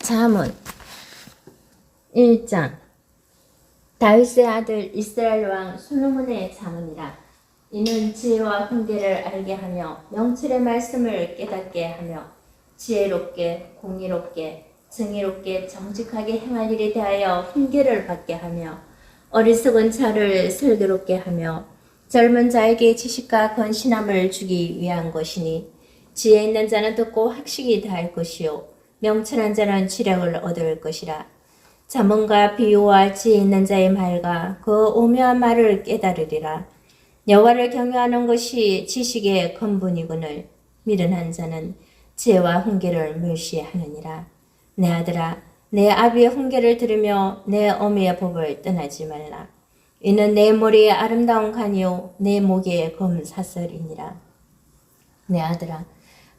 잠언 1장. 다윗의 아들 이스라엘 왕 솔로몬의 잠언이라. 이는 지혜와 훈계를 알게 하며 명철의 말씀을 깨닫게 하며 지혜롭게 공의롭게 정의롭게 정직하게 행할 일에 대하여 훈계를 받게 하며 어리석은 자를 슬기롭게 하며 젊은 자에게 지식과 건신함을 주기 위한 것이니, 지혜 있는 자는 듣고 학식이 다할 것이요 명철한 자는 지략을 얻을 것이라. 잠언과 비유와 지혜 있는 자의 말과 그 오묘한 말을 깨달으리라. 여호와를 경외하는 것이 지식의 근본이거늘 미련한 자는 지혜와 훈계를 멸시하느니라. 내 아들아, 내 아비의 훈계를 들으며 내 어미의 법을 떠나지 말라. 이는 내 머리에 아름다운 간이요 내 목에 검사슬이니라. 내 아들아,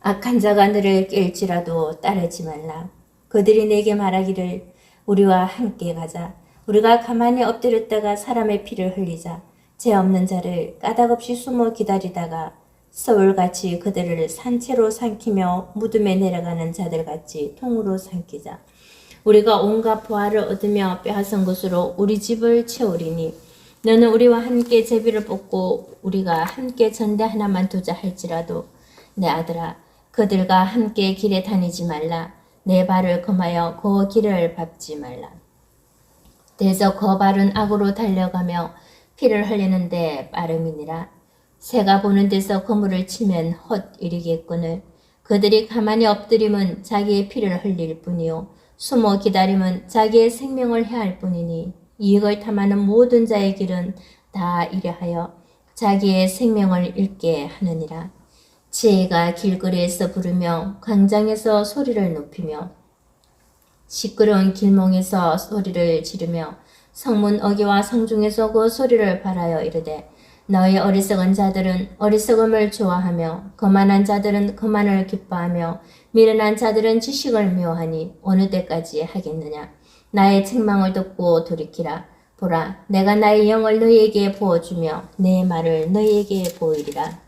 악한 자가 너를 깰지라도 따르지 말라. 그들이 내게 말하기를 우리와 함께 가자. 우리가 가만히 엎드렸다가 사람의 피를 흘리자. 죄 없는 자를 까닭없이 숨어 기다리다가 서울같이 그들을 산채로 삼키며 무덤에 내려가는 자들같이 통으로 삼키자. 우리가 온갖 보화를 얻으며 빼앗은 것으로 우리 집을 채우리니, 너는 우리와 함께 제비를 뽑고 우리가 함께 전대 하나만 두자 할지라도 내 아들아, 그들과 함께 길에 다니지 말라. 내 발을 금하여 그 길을 밟지 말라. 대저 그 발은 악으로 달려가며 피를 흘리는데 빠름이니라. 새가 보는 데서 그물을 치면 헛일이겠거늘 그들이 가만히 엎드림은 자기의 피를 흘릴 뿐이요 숨어 기다림은 자기의 생명을 해할 뿐이니, 이익을 탐하는 모든 자의 길은 다 이래하여 자기의 생명을 잃게 하느니라. 지혜가 길거리에서 부르며 광장에서 소리를 높이며 시끄러운 길몽에서 소리를 지르며 성문 어귀와 성중에서 그 소리를 발하여 이르되, 너희 어리석은 자들은 어리석음을 좋아하며 거만한 자들은 거만을 기뻐하며 미련한 자들은 지식을 미워하니 어느 때까지 하겠느냐. 나의 책망을 듣고 돌이키라. 보라, 내가 나의 영을 너희에게 부어주며 내 말을 너희에게 보이리라.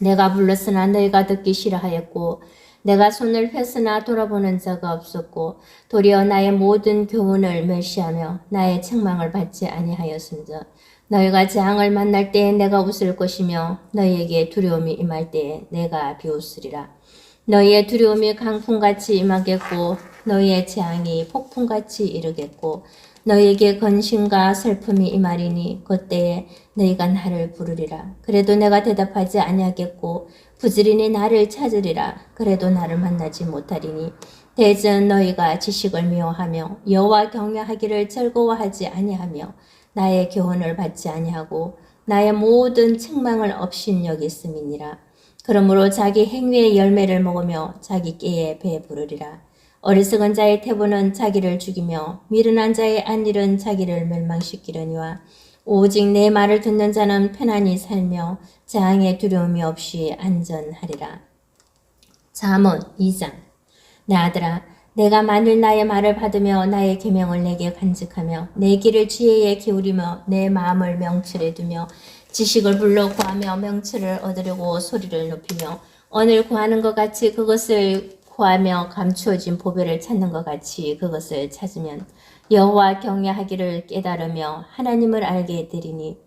내가 불렀으나 너희가 듣기 싫어하였고 내가 손을 폈으나 돌아보는 자가 없었고 도리어 나의 모든 교훈을 멸시하며 나의 책망을 받지 아니하였은즉, 너희가 재앙을 만날 때에 내가 웃을 것이며 너희에게 두려움이 임할 때에 내가 비웃으리라. 너희의 두려움이 강풍같이 임하겠고 너희의 재앙이 폭풍같이 이르겠고 너희에게 근심과 슬픔이 임하리니 그때에 너희가 나를 부르리라. 그래도 내가 대답하지 아니하겠고 부지런히 나를 찾으리라. 그래도 나를 만나지 못하리니, 대전 너희가 지식을 미워하며 여호와 경외하기를 즐거워하지 아니하며 나의 교훈을 받지 아니하고 나의 모든 책망을 업신여겼음이니라. 그러므로 자기 행위의 열매를 먹으며 자기 깨에 배부르리라. 어리석은 자의 태보는 자기를 죽이며 미련한 자의 안일은 자기를 멸망시키려니와 오직 내 말을 듣는 자는 편안히 살며 재앙의 두려움이 없이 안전하리라. 잠언 2장. 내 아들아, 내가 만일 나의 말을 받으며 나의 계명을 내게 간직하며 내 길을 지혜에 기울이며 내 마음을 명철에 두며 지식을 불러 구하며 명철을 얻으려고 소리를 높이며 언을 구하는 것 같이 그것을 구하며 감추어진 보배를 찾는 것 같이 그것을 찾으면 여호와 경외하기를 깨달으며 하나님을 알게 되리니,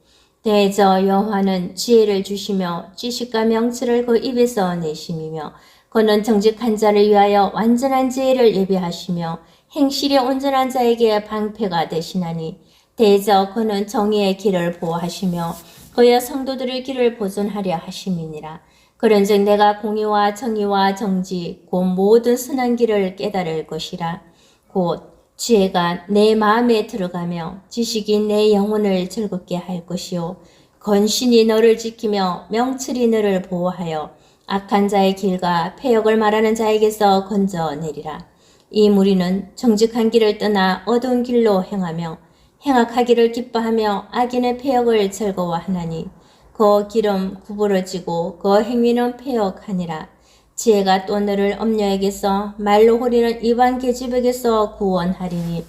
대저 여호와는 지혜를 주시며 지식과 명철을 그 입에서 내심이며 그는 정직한 자를 위하여 완전한 지혜를 예비하시며 행실이 온전한 자에게 방패가 되시나니, 대저 그는 정의의 길을 보호하시며 그의 성도들의 길을 보존하려 하심이니라. 그런즉 내가 공의와 정의와 정직 곧 모든 선한 길을 깨달을 것이라. 곧 지혜가 내 마음에 들어가며 지식이 내 영혼을 즐겁게 할 것이요 건신이 너를 지키며 명철이 너를 보호하여 악한 자의 길과 패역을 말하는 자에게서 건져내리라. 이 무리는 정직한 길을 떠나 어두운 길로 행하며 행악하기를 기뻐하며 악인의 패역을 즐거워하나니, 그 길은 구부러지고 그 행위는 패역하니라. 지혜가 또 너를 엄녀에게서 말로 호리는 이방 계집에게서 구원하리니,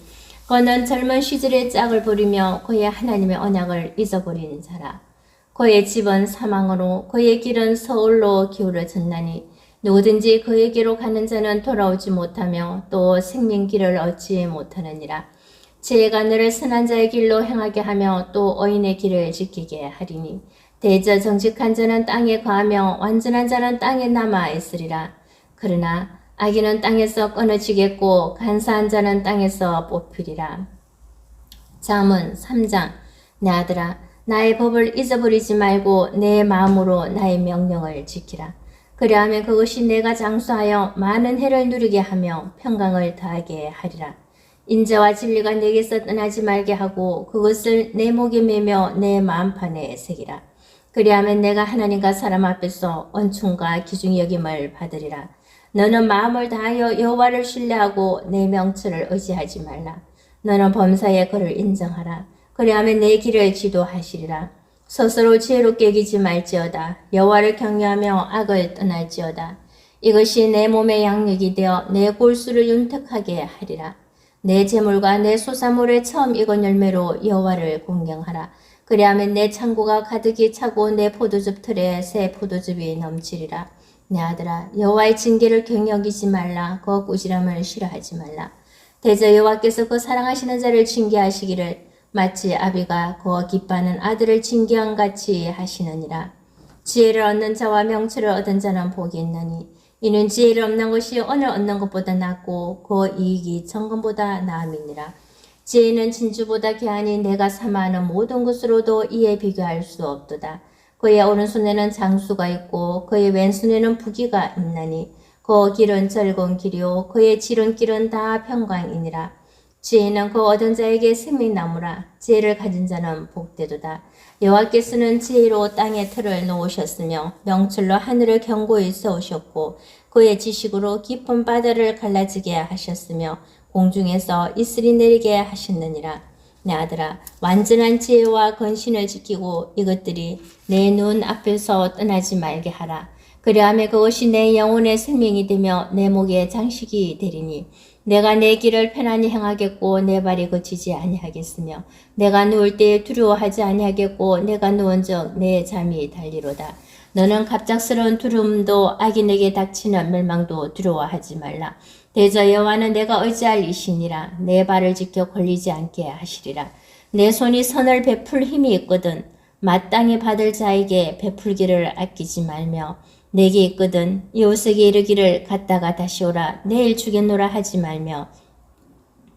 그는 젊은 시절의 짝을 부리며 그의 하나님의 언약을 잊어버린 자라. 그의 집은 사망으로 그의 길은 서울로 기울어졌나니, 누구든지 그에게로 가는 자는 돌아오지 못하며 또 생명길을 얻지 못하느니라. 지혜가 너를 선한 자의 길로 행하게 하며 또 의인의 길을 지키게 하리니 대저 정직한 자는 땅에 거하며 완전한 자는 땅에 남아 있으리라. 그러나 악인은 땅에서 끊어지겠고 간사한 자는 땅에서 뽑히리라. 잠언 3장. 내 아들아, 나의 법을 잊어버리지 말고 내 마음으로 나의 명령을 지키라. 그리하면 그것이 내가 장수하여 많은 해를 누리게 하며 평강을 더하게 하리라. 인자와 진리가 내게서 떠나지 말게 하고 그것을 내 목에 매며 내 마음판에 새기라. 그리하면 내가 하나님과 사람 앞에서 언충과 기중히 여김을 받으리라. 너는 마음을 다하여 여호와를 신뢰하고 내 명철을 의지하지 말라. 너는 범사의 그를 인정하라. 그리하면 내 길을 지도하시리라. 스스로 지혜롭게 여기지 말지어다. 여호와를 경외하며 악을 떠날지어다. 이것이 내 몸의 양육이 되어 내 골수를 윤택하게 하리라. 내 재물과 내 소사물의 처음 익은 열매로 여호와를 공경하라. 그리하면 내 창고가 가득히 차고 내 포도즙 틀에 새 포도즙이 넘치리라. 내 아들아, 여호와의 징계를 경여기지 말라. 그 꾸지람을 싫어하지 말라. 대저 여호와께서 그 사랑하시는 자를 징계하시기를 마치 아비가 그 기뻐하는 아들을 징계한 같이 하시느니라. 지혜를 얻는 자와 명철을 얻은 자는 복이 있나니 이는 지혜를 얻는 것이 언을 얻는 것보다 낫고 그 이익이 정금보다 나음이니라. 지혜는 진주보다 귀하니 내가 사모하는 모든 것으로도 이에 비교할 수 없도다. 그의 오른손에는 장수가 있고 그의 왼손에는 부귀가 있나니 그 길은 즐거운 길이요 그의 지름길은 다 평강이니라. 지혜는 그 얻은 자에게 생명나무라. 지혜를 가진 자는 복되도다. 여호와께서는 지혜로 땅에 틀을 놓으셨으며 명철로 하늘을 견고히 세우셨고 그의 지식으로 깊은 바다를 갈라지게 하셨으며 공중에서 이슬이 내리게 하셨느니라. 내 아들아, 완전한 지혜와 건신을 지키고 이것들이 내 눈 앞에서 떠나지 말게 하라. 그리하면 그것이 내 영혼의 생명이 되며 내 목의 장식이 되리니 내가 내 길을 편안히 행하겠고 내 발이 거치지 아니하겠으며 내가 누울 때에 두려워하지 아니하겠고 내가 누운즉 내 잠이 달리로다. 너는 갑작스러운 두려움도 악인에게 닥치는 멸망도 두려워하지 말라. 대저 여호와는 내가 의지할 이시니라. 내 발을 지켜 걸리지 않게 하시리라. 내 손이 선을 베풀 힘이 있거든 마땅히 받을 자에게 베풀기를 아끼지 말며 내게 있거든 이웃에게 이르기를 갔다가 다시 오라 내일 주겠노라 하지 말며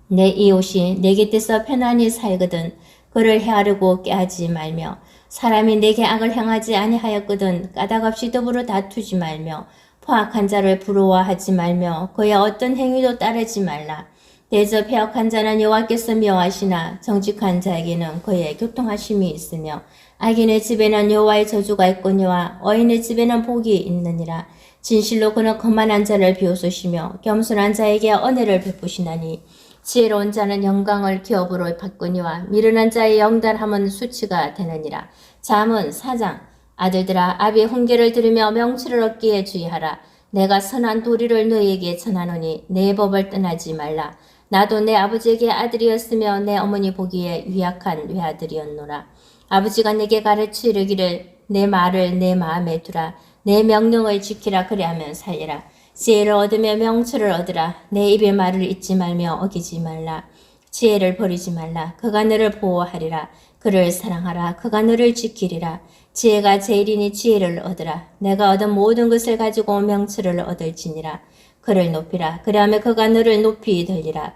내 이웃이 내 곁에서 편안히 살거든 그를 헤아르고 꾀하지 말며 사람이 내게 악을 행하지 아니하였거든 까닭없이 더불어 다투지 말며 포악한 자를 부러워하지 말며 그의 어떤 행위도 따르지 말라. 대저 패역한 자는 여호와께서 미워하시나 정직한 자에게는 그의 교통하심이 있으며 악인의 집에는 여호와의 저주가 있거니와 어인의 집에는 복이 있느니라. 진실로 그는 거만한 자를 비웃으시며 겸손한 자에게 은혜를 베푸시나니 지혜로운 자는 영광을 기업으로 받거니와 미련한 자의 영달함은 수치가 되느니라. 잠언 4장. 아들들아, 아비의 훈계를 들으며 명철을 얻기에 주의하라. 내가 선한 도리를 너희에게 전하노니 내 법을 떠나지 말라. 나도 내 아버지에게 아들이었으며 내 어머니 보기에 유약한 외아들이었노라. 아버지가 내게 가르쳐 이르기를 내 말을 내 마음에 두라. 내 명령을 지키라. 그리하면 살리라. 지혜를 얻으며 명철을 얻으라. 내 입의 말을 잊지 말며 어기지 말라. 지혜를 버리지 말라. 그가 너를 보호하리라. 그를 사랑하라. 그가 너를 지키리라. 지혜가 제일이니 지혜를 얻으라. 내가 얻은 모든 것을 가지고 명철을 얻을지니라. 그를 높이라. 그리하면 그가 너를 높이 들리라.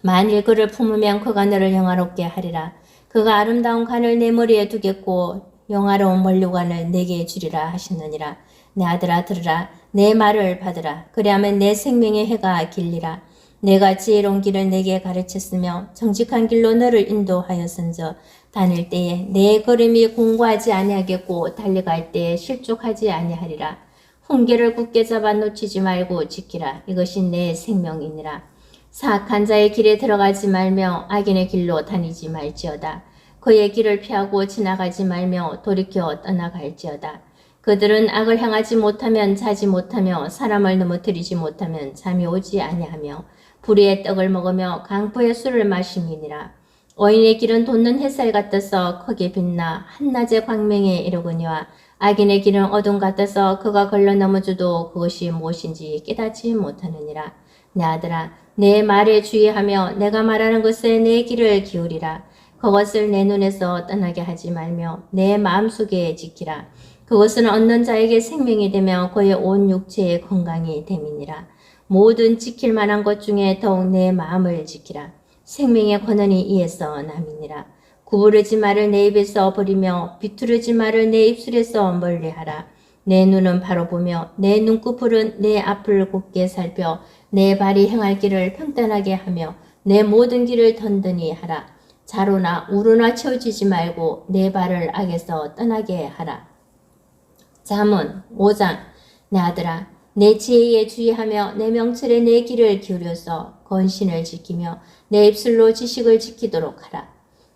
만일 그를 품으면 그가 너를 영화롭게 하리라. 그가 아름다운 관을 내 머리에 두겠고 영화로운 면류관을 내게 주리라 하시느니라. 내 아들아 들으라. 내 말을 받으라. 그리하면 내 생명의 해가 길리라. 내가 지혜로운 길을 내게 가르쳤으며 정직한 길로 너를 인도하였은저 다닐 때에 내 걸음이 공고하지 아니하겠고 달려갈 때에 실족하지 아니하리라. 훈계를 굳게 잡아 놓치지 말고 지키라. 이것이 내 생명이니라. 사악한 자의 길에 들어가지 말며 악인의 길로 다니지 말지어다. 그의 길을 피하고 지나가지 말며 돌이켜 떠나갈지어다. 그들은 악을 행하지 못하면 자지 못하며 사람을 넘어뜨리지 못하면 잠이 오지 아니하며 불의의 떡을 먹으며 강포의 술을 마심이니라. 어인의 길은 돋는 햇살 같아서 크게 빛나 한낮의 광명에 이르거니와 악인의 길은 어둠 같아서 그가 걸러 넘어져도 그것이 무엇인지 깨닫지 못하느니라. 내 아들아, 내 말에 주의하며 내가 말하는 것에 내 귀를 기울이라. 그것을 내 눈에서 떠나게 하지 말며 내 마음속에 지키라. 그것은 얻는 자에게 생명이 되며 그의 온 육체의 건강이 됨이니라. 모든 지킬 만한 것 중에 더욱 내 마음을 지키라. 생명의 권한이 이에서 남이니라. 구부르지 말을 내 입에서 버리며 비투르지 말을 내 입술에서 멀리하라. 내 눈은 바로 보며 내 눈꺼풀은 내 앞을 곱게 살펴 내 발이 행할 길을 평탄하게 하며 내 모든 길을 던든히 하라. 자로나 우로나 채워지지 말고 내 발을 악에서 떠나게 하라. 잠언 5장. 내 아들아, 내 지혜에 주의하며 내 명철에 내 귀를 기울여서 건신을 지키며 내 입술로 지식을 지키도록 하라.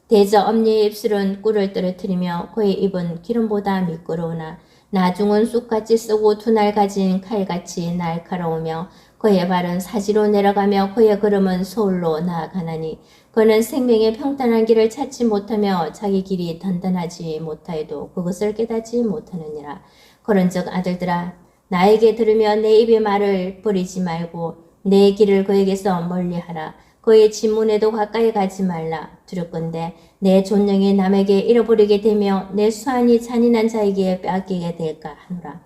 대저 엄니의 입술은 꿀을 떨어뜨리며 그의 입은 기름보다 미끄러우나 나중은 쑥같이 쓰고 두 날 가진 칼같이 날카로우며 그의 발은 사지로 내려가며 그의 걸음은 서울로 나아가나니 그는 생명의 평탄한 길을 찾지 못하며 자기 길이 단단하지 못하여도 그것을 깨닫지 못하느니라. 그런즉 아들들아, 나에게 들으며 내 입의 말을 버리지 말고 내 길을 그에게서 멀리하라. 그의 진문에도 가까이 가지 말라. 두렵건대 내 존령이 남에게 잃어버리게 되며 내 수완이 잔인한 자에게 빼앗기게 될까 하노라.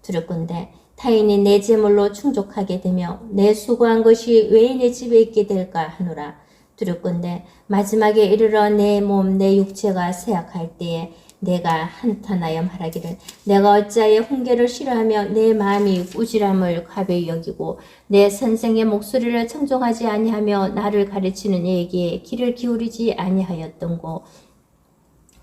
두렵건대 타인이 내 재물로 충족하게 되며 내 수고한 것이 외인의 집에 있게 될까 하노라. 두렵건대 마지막에 이르러 내 몸 내 육체가 쇠약할 때에 내가 한탄하여 말하기를 내가 어찌하여 훈계를 싫어하며 내 마음이 꾸지람을 가벼이 여기고 내 선생의 목소리를 청종하지 아니하며 나를 가르치는 이에게 귀를 기울이지 아니하였던고.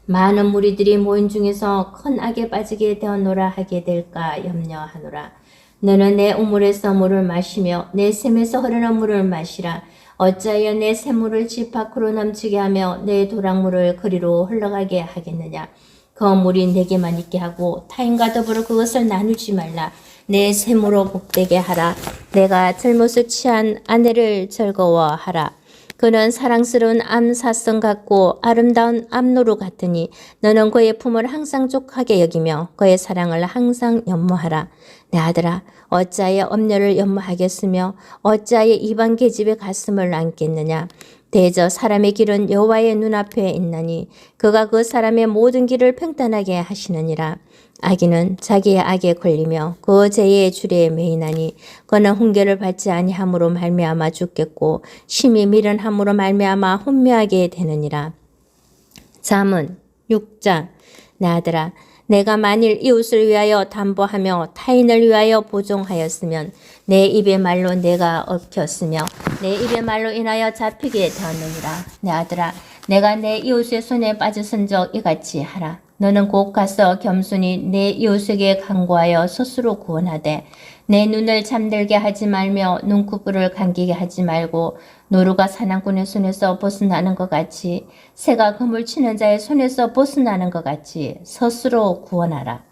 많은 무리들이 모인 중에서 큰 악에 빠지게 되었노라 하게 될까 염려하노라. 너는 내 우물에서 물을 마시며 내 샘에서 흐르는 물을 마시라. 어찌하여 내 샘물을 집 밖으로 넘치게 하며 내 도랑물을 거리로 흘러가게 하겠느냐. 그 물이 내게만 있게 하고 타인과 더불어 그것을 나누지 말라. 내 샘으로 복되게 하라. 내가 젊어서 취한 아내를 즐거워하라. 그는 사랑스러운 암사성 같고 아름다운 암노루 같으니 너는 그의 품을 항상 족하게 여기며 그의 사랑을 항상 연모하라. 내 아들아, 어찌하여 엄녀를 연모하겠으며 어찌하여 이방 계집의 가슴을 안겠느냐. 대저 사람의 길은 여호와의 눈앞에 있나니 그가 그 사람의 모든 길을 평탄하게 하시느니라. 악인은 자기의 악에 걸리며 그 죄의 줄에 매이나니 그는 훈계를 받지 아니함으로 말미암아 죽겠고 심히 미련함으로 말미암아 혼미하게 되느니라. 잠언 6장. 내 아들아, 내가 만일 이웃을 위하여 담보하며 타인을 위하여 보종하였으면 내 입의 말로 내가 얽혔으며 내 입의 말로 인하여 잡히게 되었느니라. 내 아들아, 내가 내 이웃의 손에 빠졌은 적 이같이 하라. 너는 곧 가서 겸손히 내 이웃에게 간구하여 스스로 구원하되 내 눈을 잠들게 하지 말며 눈꺼풀을 감기게 하지 말고 노루가 사냥꾼의 손에서 벗어나는 것 같이 새가 그물 치는 자의 손에서 벗어나는 것 같이 스스로 구원하라.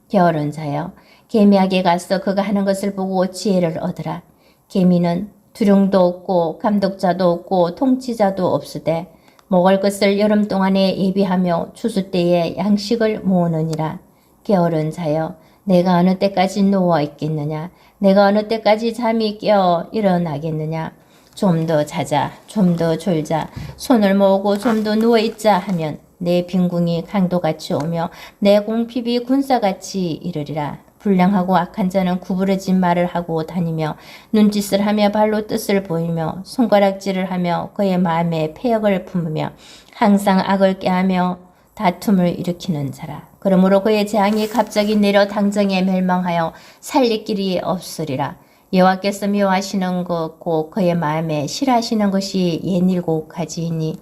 게으른 자여, 개미에게 가서 그가 하는 것을 보고 지혜를 얻으라. 개미는 두룡도 없고 감독자도 없고 통치자도 없으되 먹을 것을 여름 동안에 예비하며 추수 때에 양식을 모으느니라. 게으른 자여, 내가 어느 때까지 누워 있겠느냐? 내가 어느 때까지 잠이 깨어 일어나겠느냐? 좀 더 자자, 좀 더 졸자, 손을 모으고 좀 더 누워 있자 하면 내 빈궁이 강도같이 오며 내 공핍이 군사같이 이르리라. 불량하고 악한 자는 구부러진 말을 하고 다니며 눈짓을 하며 발로 뜻을 보이며 손가락질을 하며 그의 마음에 패역을 품으며 항상 악을 꾀하며 다툼을 일으키는 자라. 그러므로 그의 재앙이 갑자기 내려 당정에 멸망하여 살릴 길이 없으리라. 여호와께서 미워하시는 것 곧 그의 마음에 싫어하시는 것이 67가지이니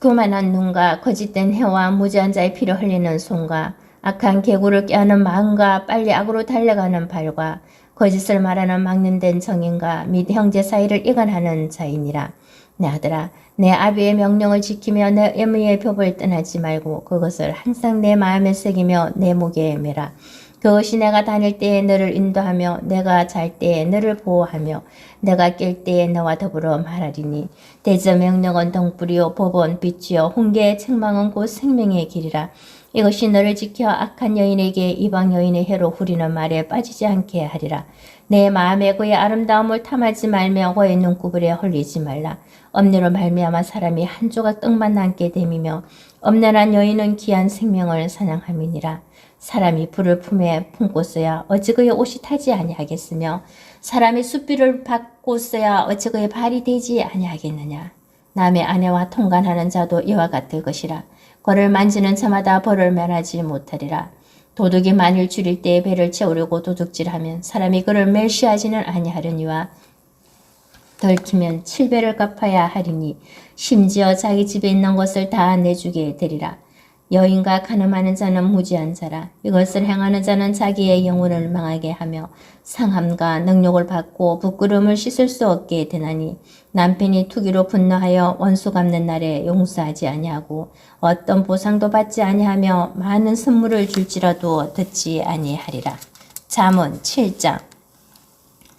교만한 눈과 거짓된 혀와 무지한 자의 피를 흘리는 손과 악한 계구를 꾀하는 마음과 빨리 악으로 달려가는 발과 거짓을 말하는 막론된 정인과 및 형제 사이를 이간하는 자이니라. 내 아들아, 내 아비의 명령을 지키며 내 어머니의 법을 떠나지 말고 그것을 항상 내 마음에 새기며 내 목에 매라. 그것이 내가 다닐 때에 너를 인도하며 내가 잘 때에 너를 보호하며 내가 깰 때에 너와 더불어 말하리니 대저 명령은 등불이요 법은 빛이요 훈계의 책망은 곧 생명의 길이라. 이것이 너를 지켜 악한 여인에게 이방 여인의 해로 후리는 말에 빠지지 않게 하리라. 내 마음에 그의 아름다움을 탐하지 말며 그의 눈구불에 홀리지 말라. 엄내로 말미암아 사람이 한 조각 떡만 남게 됨이며 엄련한 여인은 귀한 생명을 사냥함이니라. 사람이 불을 품에 품고서야 어찌 그의 옷이 타지 아니하겠으며 사람이 숯비를 받고서야 어찌 그의 발이 되지 아니하겠느냐. 남의 아내와 통간하는 자도 이와 같을 것이라. 그를 만지는 자마다 벌을 면하지 못하리라. 도둑이 만일 줄일 때에 배를 채우려고 도둑질하면 사람이 그를 멸시하지는 아니하려니와 덜키면 7배를 갚아야 하리니 심지어 자기 집에 있는 것을 다 내주게 되리라. 여인과 간음하는 자는 무지한 자라. 이것을 행하는 자는 자기의 영혼을 망하게 하며 상함과 능욕을 받고 부끄러움을 씻을 수 없게 되나니 남편이 투기로 분노하여 원수 갚는 날에 용서하지 아니하고 어떤 보상도 받지 아니하며 많은 선물을 줄지라도 듣지 아니하리라. 잠언 7장.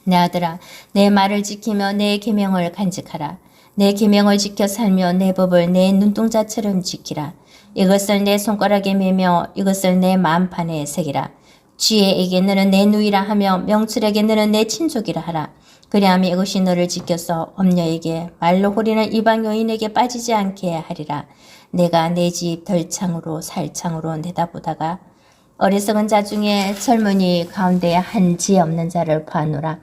내 아들아, 내 말을 지키며 내 계명을 간직하라. 내 계명을 지켜 살며 내 법을 내 눈동자처럼 지키라. 이것을 내 손가락에 매며 이것을 내 마음판에 새기라. 지혜에게 너는 내 누이라 하며 명철에게 너는 내 친족이라 하라. 그리하면 이것이 너를 지켜서 엄녀에게 말로 호리는 이방 여인에게 빠지지 않게 하리라. 내가 내 집 덜창으로 살창으로 내다보다가 어리석은 자 중에 젊은이 가운데 한 지혜 없는 자를 봐노라.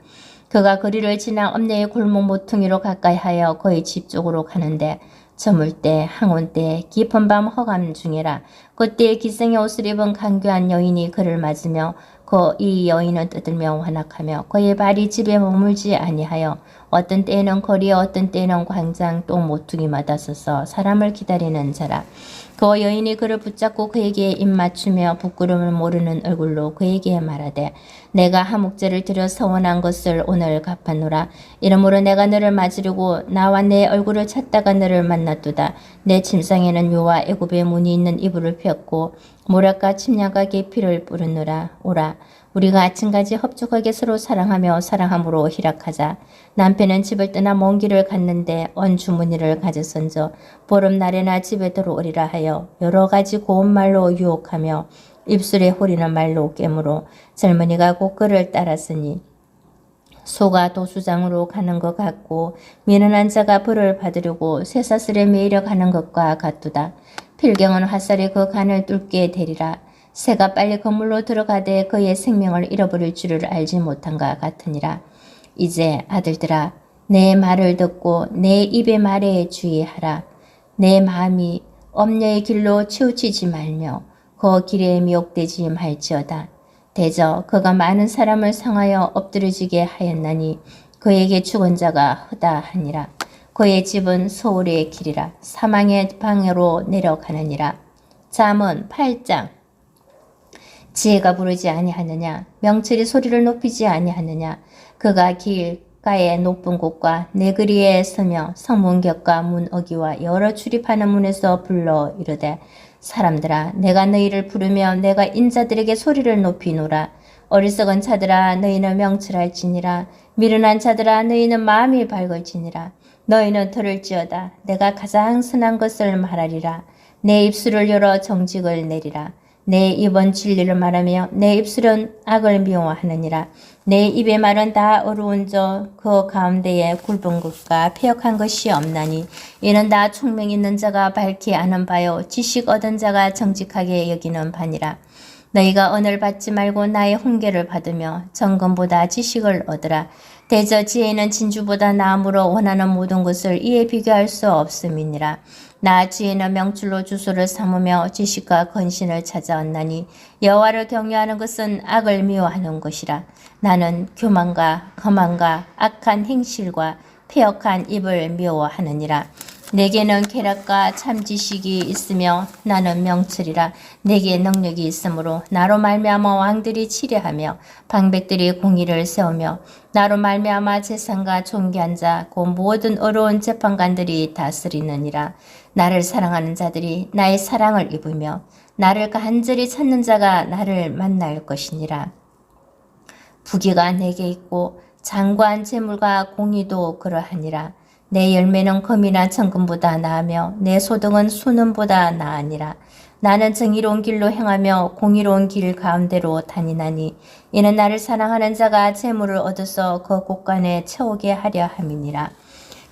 그가 거리를 지나 엄녀의 골목 모퉁이로 가까이하여 그의 집 쪽으로 가는데 저물 때 항온 때 깊은 밤 허감 중이라. 그때 기생의 옷을 입은 간교한 여인이 그를 맞으며 이 여인은 떠들며 환락하며 그의 발이 집에 머물지 아니하여 어떤 때에는 거리에 어떤 때에는 광장 또 모퉁이마다 서서 사람을 기다리는 자라. 그 여인이 그를 붙잡고 그에게 입맞추며 부끄러움을 모르는 얼굴로 그에게 말하되 내가 하목제를 드려 서원한 것을 오늘 갚았노라. 이러므로 내가 너를 맞으려고 나와 내 얼굴을 찾다가 너를 만났도다. 내 침상에는 요와 애굽의 문이 있는 이불을 폈고 모략과 침략과 계피를 뿌렸노라. 오라. 우리가 아침까지 흡족하게 서로 사랑하며 사랑함으로 희락하자. 남편은 집을 떠나 먼 길을 갔는데 언 주머니를 가져선저 보름날에나 집에 들어오리라 하여 여러 가지 고운 말로 유혹하며 입술에 호리는 말로 깨물어 젊은이가 곧 그를 따랐으니 소가 도수장으로 가는 것 같고 미련한 자가 벌을 받으려고 쇠사슬에 매이려 가는 것과 같도다. 필경은 화살이 그 간을 뚫게 되리라. 새가 빨리 건물로 들어가되 그의 생명을 잃어버릴 줄을 알지 못한가 같으니라. 이제 아들들아 내 말을 듣고 내 입의 말에 주의하라. 내 마음이 엄녀의 길로 치우치지 말며 그 길에 미혹되지 말지어다. 대저 그가 많은 사람을 상하여 엎드려지게 하였나니 그에게 죽은 자가 허다하니라. 그의 집은 소울의 길이라. 사망의 방으로 내려가느니라. 잠언 8장. 지혜가 부르지 아니하느냐. 명철이 소리를 높이지 아니하느냐. 그가 길가의 높은 곳과 내거리에 서며 성문격과 문어기와 여러 출입하는 문에서 불러 이르되 사람들아 내가 너희를 부르며 내가 인자들에게 소리를 높이노라. 어리석은 자들아 너희는 명철할지니라. 미련한 자들아 너희는 마음이 밝을지니라. 너희는 들을지어다. 내가 가장 선한 것을 말하리라. 내 입술을 열어 정직을 내리라. 내 입은 진리를 말하며 내 입술은 악을 미워하느니라. 내 입의 말은 다 어려운 그 가운데에 굵은 것과 패역한 것이 없나니 이는 다 총명 있는 자가 밝히 아는 바요 지식 얻은 자가 정직하게 여기는 바니라. 너희가 은을 받지 말고 나의 훈계를 받으며 정금보다 지식을 얻으라. 대저 지혜는 진주보다 나음으로 원하는 모든 것을 이에 비교할 수 없음이니라. 나 지혜는 명줄로 주소를 삼으며 지식과 건신을 찾아왔나니 여호와를 경외하는 것은 악을 미워하는 것이라. 나는 교만과 거만과 악한 행실과 패역한 입을 미워하느니라. 내게는 쾌락과 참 지식이 있으며 나는 명철이라. 내게 능력이 있으므로 나로 말미암아 왕들이 치려하며 방백들이 공의를 세우며 나로 말미암아 재산과 존귀한 자 곧 모든 어려운 재판관들이 다스리느니라. 나를 사랑하는 자들이 나의 사랑을 입으며 나를 간절히 찾는 자가 나를 만날 것이니라. 부귀가 내게 있고 장관 재물과 공의도 그러하니라. 내 열매는 금이나 정금보다 나으며 내 소득은 수는보다 나으니라. 나는 정의로운 길로 행하며 공의로운 길 가운데로 다니나니 이는 나를 사랑하는 자가 재물을 얻어서 그 곳간에 채우게 하려 함이니라.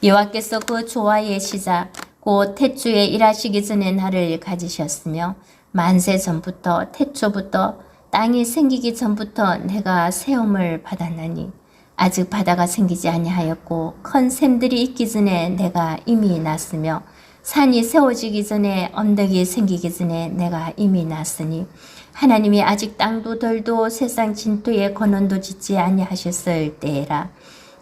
여호와께서 그 조화의 시작 곧 태초에 일하시기 전에 나를 가지셨으며 만세 전부터 태초부터 땅이 생기기 전부터 내가 세움을 받았나니 아직 바다가 생기지 아니하였고 큰 샘들이 있기 전에 내가 이미 났으며 산이 세워지기 전에 언덕이 생기기 전에 내가 이미 났으니 하나님이 아직 땅도 덜도 세상 진토에 근원도 짓지 아니하셨을 때에라.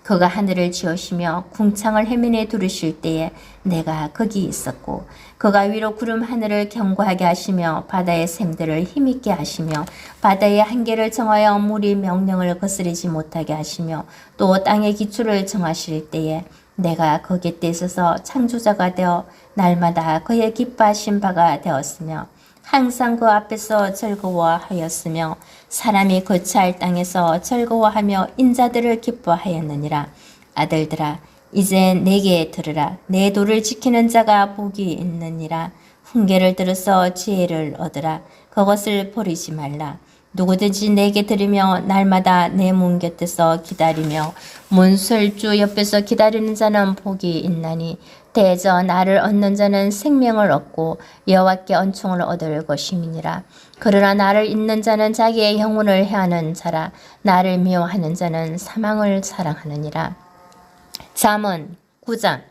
그가 하늘을 지으시며 궁창을 해면에 두르실 때에 내가 거기 있었고 그가 위로 구름 하늘을 견고하게 하시며 바다의 샘들을 힘있게 하시며 바다의 한계를 정하여 물이 명령을 거스르지 못하게 하시며 또 땅의 기초를 정하실 때에 내가 거기에 있어서 창조자가 되어 날마다 그의 기뻐하신 바가 되었으며 항상 그 앞에서 즐거워하였으며 사람이 거처할 땅에서 즐거워하며 인자들을 기뻐하였느니라. 아들들아 이제 내게 들으라. 내 도를 지키는 자가 복이 있느니라. 훈계를 들어서 지혜를 얻으라. 그것을 버리지 말라. 누구든지 내게 들으며 날마다 내 문 곁에서 기다리며 문설주 옆에서 기다리는 자는 복이 있나니 대저 나를 얻는 자는 생명을 얻고 여호와께恩총을 얻을 것임이니라. 그러나 나를 잊는 자는 자기의 영혼을 해하는 자라. 나를 미워하는 자는 사망을 사랑하느니라. 잠언 9장.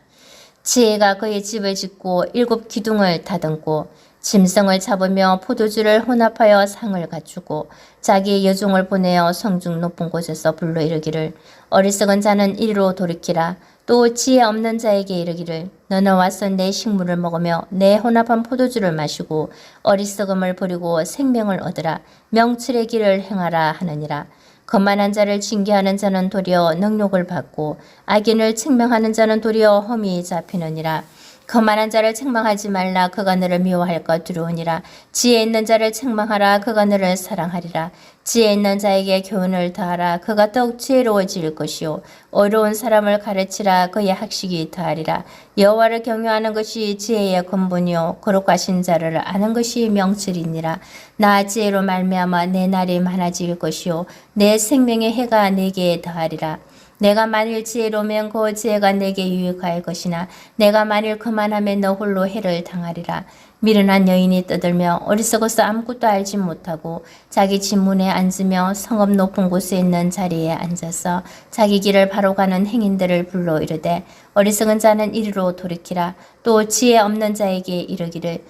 지혜가 그의 집을 짓고 7 기둥을 다듬고 짐승을 잡으며 포도주를 혼합하여 상을 갖추고 자기의 여종을 보내어 성중 높은 곳에서 불러 이르기를 어리석은 자는 이리로 돌이키라. 또 지혜 없는 자에게 이르기를 너는 와서 내 식물을 먹으며 내 혼합한 포도주를 마시고 어리석음을 버리고 생명을 얻으라. 명철의 길을 행하라 하느니라. 거만한 자를 징계하는 자는 도리어 능욕을 받고 악인을 책망하는 자는 도리어 험히 잡히느니라. 거만한 자를 책망하지 말라. 그가 너를 미워할까 두려우니라. 지혜 있는 자를 책망하라. 그가 너를 사랑하리라. 지혜 있는 자에게 교훈을 더하라. 그가 더욱 지혜로워질 것이요 어려운 사람을 가르치라. 그의 학식이 더하리라. 여호와를 경외하는 것이 지혜의 근본이요 거룩하신 자를 아는 것이 명철이니라. 나 지혜로 말미암아 내 날이 많아질 것이요 내 생명의 해가 내게 더하리라. 내가 만일 지혜로면 그 지혜가 내게 유익할 것이나 내가 만일 거만하면 너 홀로 해를 당하리라. 미련한 여인이 떠들며 어리석어서 아무것도 알지 못하고 자기 집문에 앉으며 성읍 높은 곳에 있는 자리에 앉아서 자기 길을 바로 가는 행인들을 불러 이르되 어리석은 자는 이리로 돌이키라. 또 지혜 없는 자에게 이르기를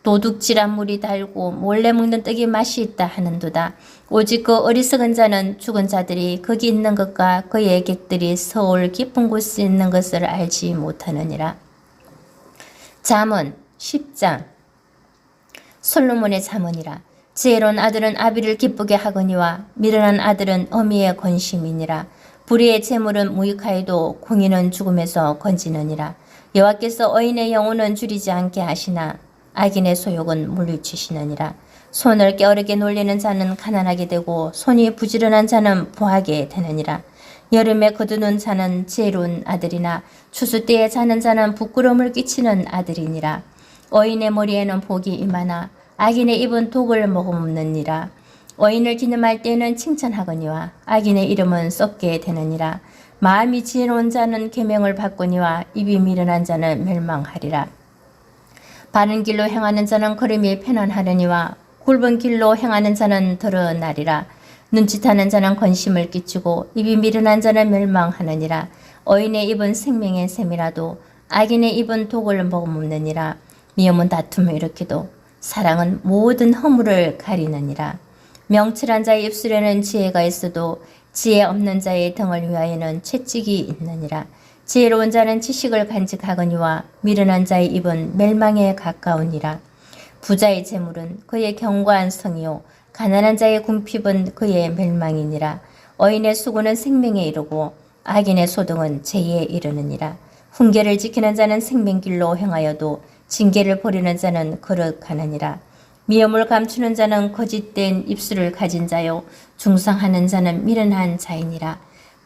도둑질한 물이 달고 몰래 먹는 떡이 맛이 있다 하는도다. 오직 그 어리석은 자는 죽은 자들이 거기 있는 것과 그의 객들이 서울 깊은 곳에 있는 것을 알지 못하느니라. 잠언 10장. 솔로몬의 잠언이라. 지혜로운 아들은 아비를 기쁘게 하거니와 미련한 아들은 어미의 권심이니라. 불의의 재물은 무익하여도 공의는 죽음에서 건지느니라. 여호와께서 어인의 영혼은 줄이지 않게 하시나 악인의 소욕은 물리치시느니라. 손을 게으르게 놀리는 자는 가난하게 되고 손이 부지런한 자는 부하게 되느니라. 여름에 거두는 자는 지혜로운 아들이나 추수 때에 자는 자는 부끄러움을 끼치는 아들이니라. 어인의 머리에는 복이 임하나 악인의 입은 독을 머금느니라. 어인을 기념할 때는 칭찬하거니와 악인의 이름은 썩게 되느니라. 마음이 지혜로운 자는 계명을 받거니와 입이 미련한 자는 멸망하리라. 바른 길로 행하는 자는 걸음이 편안하려니와 굵은 길로 행하는 자는 드러나리라. 눈짓하는 자는 건심을 끼치고 입이 미련한 자는 멸망하느니라. 어인의 입은 생명의 샘이라도 악인의 입은 독을 머금느니라. 미움은 다툼을 일으키도 사랑은 모든 허물을 가리느니라. 명철한 자의 입술에는 지혜가 있어도 지혜 없는 자의 등을 위하여는 채찍이 있느니라. 지혜로운 자는 지식을 간직하거니와 미련한 자의 입은 멸망에 가까우니라. 부자의 재물은 그의 견고한 성이요 가난한 자의 궁핍은 그의 멸망이니라. 어인의 수고는 생명에 이르고 악인의 소득은 죄에 이르느니라. 훈계를 지키는 자는 생명길로 행하여도 징계를 버리는 자는 거룩하느니라. 미움을 감추는 자는 거짓된 입술을 가진 자요 중상하는 자는 미련한 자이니라.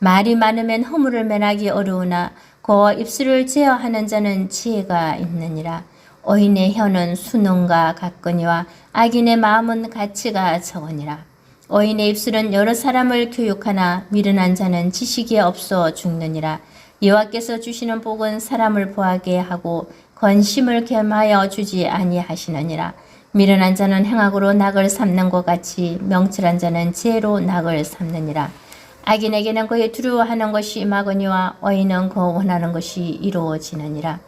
말이 많으면 허물을 면하기 어려우나 그 입술을 제어하는 자는 지혜가 있느니라. 어인의 혀는 수능과 같거니와 악인의 마음은 가치가 적으니라. 어인의 입술은 여러 사람을 교육하나 미련한 자는 지식이 없어 죽느니라. 여호와께서 주시는 복은 사람을 보하게 하고 건심을 겸하여 주지 아니하시느니라. 미련한 자는 행악으로 낙을 삼는 것 같이 명철한 자는 지혜로 낙을 삼느니라. 악인에게는 그의 두려워하는 것이 임하거니와 어인은 그 원하는 것이 이루어지느니라.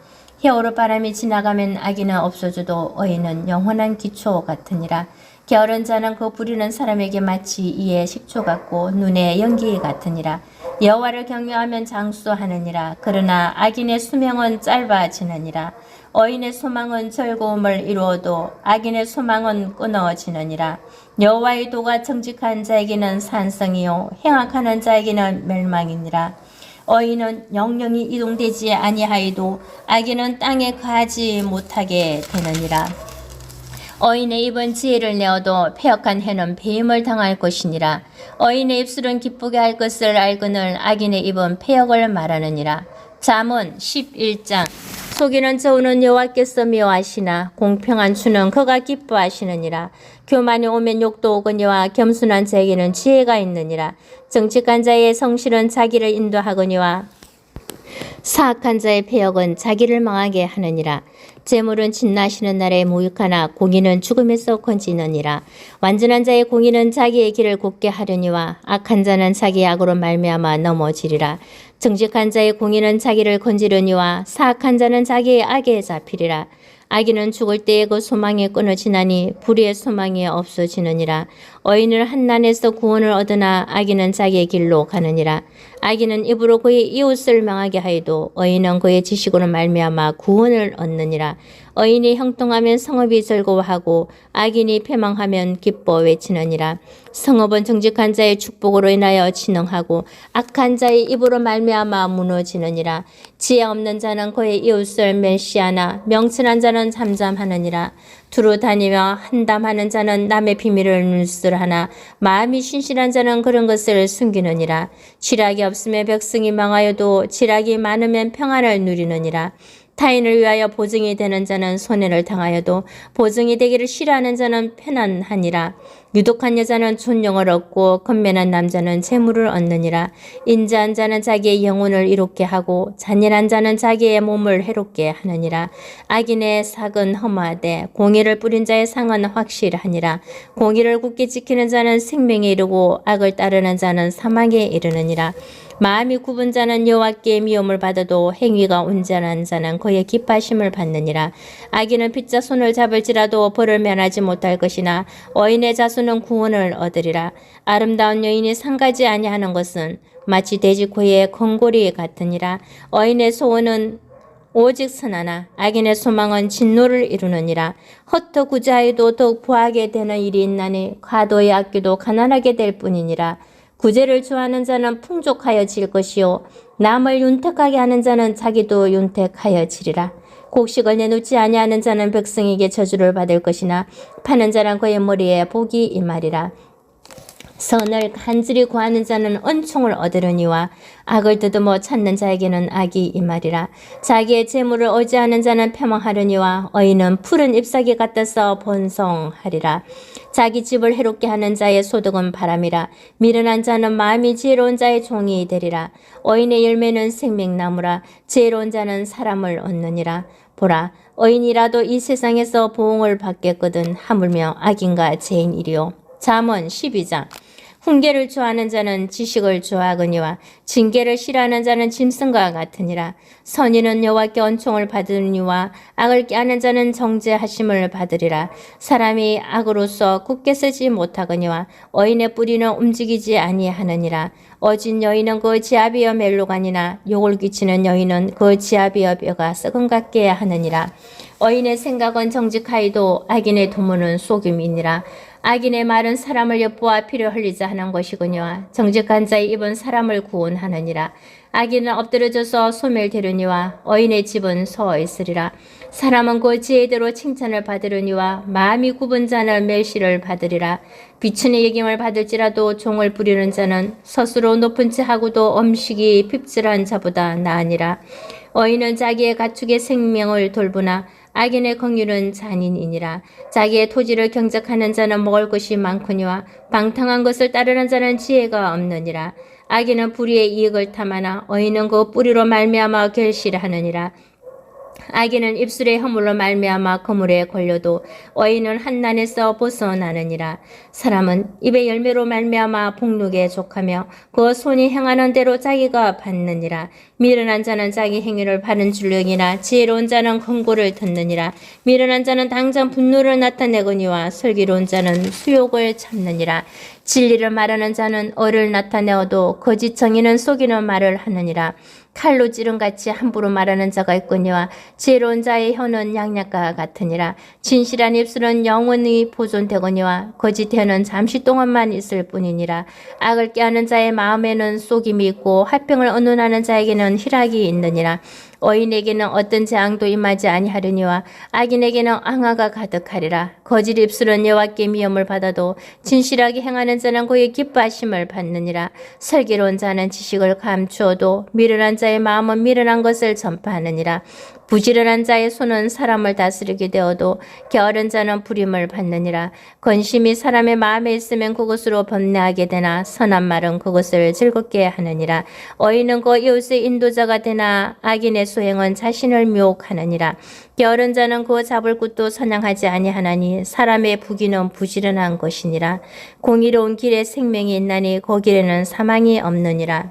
해오로 바람이 지나가면 악인은 없어져도 어인은 영원한 기초 같으니라. 게으른 자는 그 부리는 사람에게 마치 이에 식초 같고 눈에 연기 같으니라. 여호와를 경외하면 장수하느니라. 그러나 악인의 수명은 짧아지느니라. 어인의 소망은 즐거움을 이루어도 악인의 소망은 끊어지느니라. 여호와의 도가 정직한 자에게는 산성이요 행악하는 자에게는 멸망이니라. 어인은 영영이 이동되지 아니하여도 악인은 땅에 거하지 못하게 되느니라. 어인의 입은 지혜를 내어도 패역한 해는 배임을 당할 것이니라. 어인의 입술은 기쁘게 할 것을 알거늘 악인의 입은 패역을 말하느니라. 잠언 11장. 속이는 저우는 여호와께서 미워하시나 공평한 주는 그가 기뻐하시느니라. 교만이 오면 욕도 오거니와 겸손한 자에게는 지혜가 있느니라. 정직한 자의 성실은 자기를 인도하거니와 사악한 자의 패역은 자기를 망하게 하느니라. 재물은 진나시는 날에 무익하나 공의는 죽음에서 건지느니라. 완전한 자의 공의는 자기의 길을 곱게 하려니와 악한 자는 자기의 악으로 말미암아 넘어지리라. 정직한 자의 공의는 자기를 건지려니와 사악한 자는 자기의 악에 잡히리라. 악인은 죽을 때에 그 소망이 끊어지나니 불의의 소망이 없어지느니라. 어인은 한난에서 구원을 얻으나 악인은 자기의 길로 가느니라. 악인은 입으로 그의 이웃을 명하게 하여도 어인은 그의 지식으로 말미암아 구원을 얻느니라. 어인이 형통하면 성읍이 즐거워하고 악인이 패망하면 기뻐 외치느니라. 성읍은 정직한 자의 축복으로 인하여 진흥하고 악한 자의 입으로 말미암아 무너지느니라. 지혜 없는 자는 그의 이웃을 멸시하나 명철한 자는 잠잠하느니라. 두루 다니며 한담하는 자는 남의 비밀을 누설하나 마음이 신실한 자는 그런 것을 숨기느니라. 지략이 없으면 백성이 망하여도 지략이 많으면 평안을 누리느니라. 타인을 위하여 보증이 되는 자는 손해를 당하여도 보증이 되기를 싫어하는 자는 편안하니라. 유독한 여자는 존영을 얻고 건면한 남자는 재물을 얻느니라. 인자한 자는 자기의 영혼을 이롭게 하고 잔인한 자는 자기의 몸을 해롭게 하느니라. 악인의 삭은 허무하되 공의를 뿌린 자의 상은 확실하니라. 공의를 굳게 지키는 자는 생명에 이르고 악을 따르는 자는 사망에 이르느니라. 마음이 굽은 자는 여호와께 미움을 받아도 행위가 온전한 자는 그의 기뻐하심을 받느니라. 악인은 빗자 손을 잡을지라도 벌을 면하지 못할 것이나 어인의 자손은 구원을 얻으리라. 아름다운 여인이 상가지 아니하는 것은 마치 돼지코의 건골이 같으니라. 어인의 소원은 오직 선하나 악인의 소망은 진노를 이루느니라. 헛터 구제하여도 더욱 부하게 되는 일이 있나니 과도의 아끼도 가난하게 될 뿐이니라. 구제를 좋아하는 자는 풍족하여질 것이요 남을 윤택하게 하는 자는 자기도 윤택하여지리라. 곡식을 내놓지 아니하는 자는 백성에게 저주를 받을 것이나 파는 자는 그의 머리에 복이 임하리라. 선을 간절히 구하는 자는 은총을 얻으려니와 악을 더듬어 찾는 자에게는 악이 임하리라. 자기의 재물을 의지하는 자는 패망하려니와 어인은 푸른 잎사귀 같아서 번성하리라. 자기 집을 해롭게 하는 자의 소득은 바람이라. 미련한 자는 마음이 지혜로운 자의 종이 되리라. 어인의 열매는 생명나무라. 지혜로운 자는 사람을 얻느니라. 보라, 어인이라도 이 세상에서 보응을 받겠거든 하물며 악인과 죄인이리요. 잠언 12장. 훈계를 좋아하는 자는 지식을 좋아하거니와 징계를 싫어하는 자는 짐승과 같으니라. 선인은 여호와께恩총을 받으니와 악을 꾀하는 자는 정죄하심을 받으리라. 사람이 악으로서 굳게 서지 못하거니와 어인의 뿌리는 움직이지 아니하느니라. 어진 여인은 그 지아비어 멜로가니나 욕을 끼치는 여인은 그 지아비어 뼈가 썩은 같게 하느니라. 어인의 생각은 정직하여도 악인의 도모는 속임이니라. 악인의 말은 사람을 엿보아 피를 흘리자 하는 것이거니와 정직한 자의 입은 사람을 구원하느니라. 악인은 엎드려져서 소멸되려니와 어인의 집은 서 있으리라. 사람은 그 지혜대로 칭찬을 받으려니와 마음이 굽은 자는 멸시를 받으리라. 비천의 예김을 받을지라도 종을 부리는 자는 스스로 높은 채 하고도 음식이 핍절한 자보다 나으니라. 어인은 자기의 가축의 생명을 돌보나 악인의 긍휼은 잔인이니라. 자기의 토지를 경작하는 자는 먹을 것이 많거니와 방탕한 것을 따르는 자는 지혜가 없느니라. 악인은 불의의 이익을 탐하나 어인은 그 뿌리로 말미암아 결실하느니라. 악인은 입술의 허물로 말미암아 거물에 걸려도 어인은 한난에서 벗어나느니라. 사람은 입의 열매로 말미암아 복록에 족하며 그 손이 행하는 대로 자기가 받느니라. 미련한 자는 자기 행위를 바른 줄로 여기나 지혜로운 자는 권고를 듣느니라. 미련한 자는 당장 분노를 나타내거니와 슬기로운 자는 수욕을 참느니라. 진리를 말하는 자는 어를 나타내어도 거짓 정의는 속이는 말을 하느니라. 칼로 찌른 같이 함부로 말하는 자가 있거니와 지혜로운 자의 혀는 양약과 같으니라. 진실한 입술은 영원히 보존되거니와 거짓 혀는 잠시 동안만 있을 뿐이니라. 악을 꾀하는 자의 마음에는 속임이 있고 화평을 언론하는 자에게는 희락이 있느니라. 어인에게는 어떤 재앙도 임하지 아니하려니와 악인에게는 앙화가 가득하리라. 거짓 입술은 여호와께 미움을 받아도 진실하게 행하는 자는 그의 기뻐하심을 받느니라. 슬기로운 자는 지식을 감추어도 미련한 자의 마음은 미련한 것을 전파하느니라. 부지런한 자의 손은 사람을 다스리게 되어도 게으른 자는 부림을 받느니라. 권심이 사람의 마음에 있으면 그것으로 번뇌하게 되나 선한 말은 그것을 즐겁게 하느니라. 어인은 그 이웃의 인도자가 되나 악인의 소행은 자신을 미혹하느니라. 게으른 자는 그 잡을 곳도 선양하지 아니하나니 사람의 부귀는 부지런한 것이니라. 공의로운 길에 생명이 있나니 그 길에는 사망이 없느니라.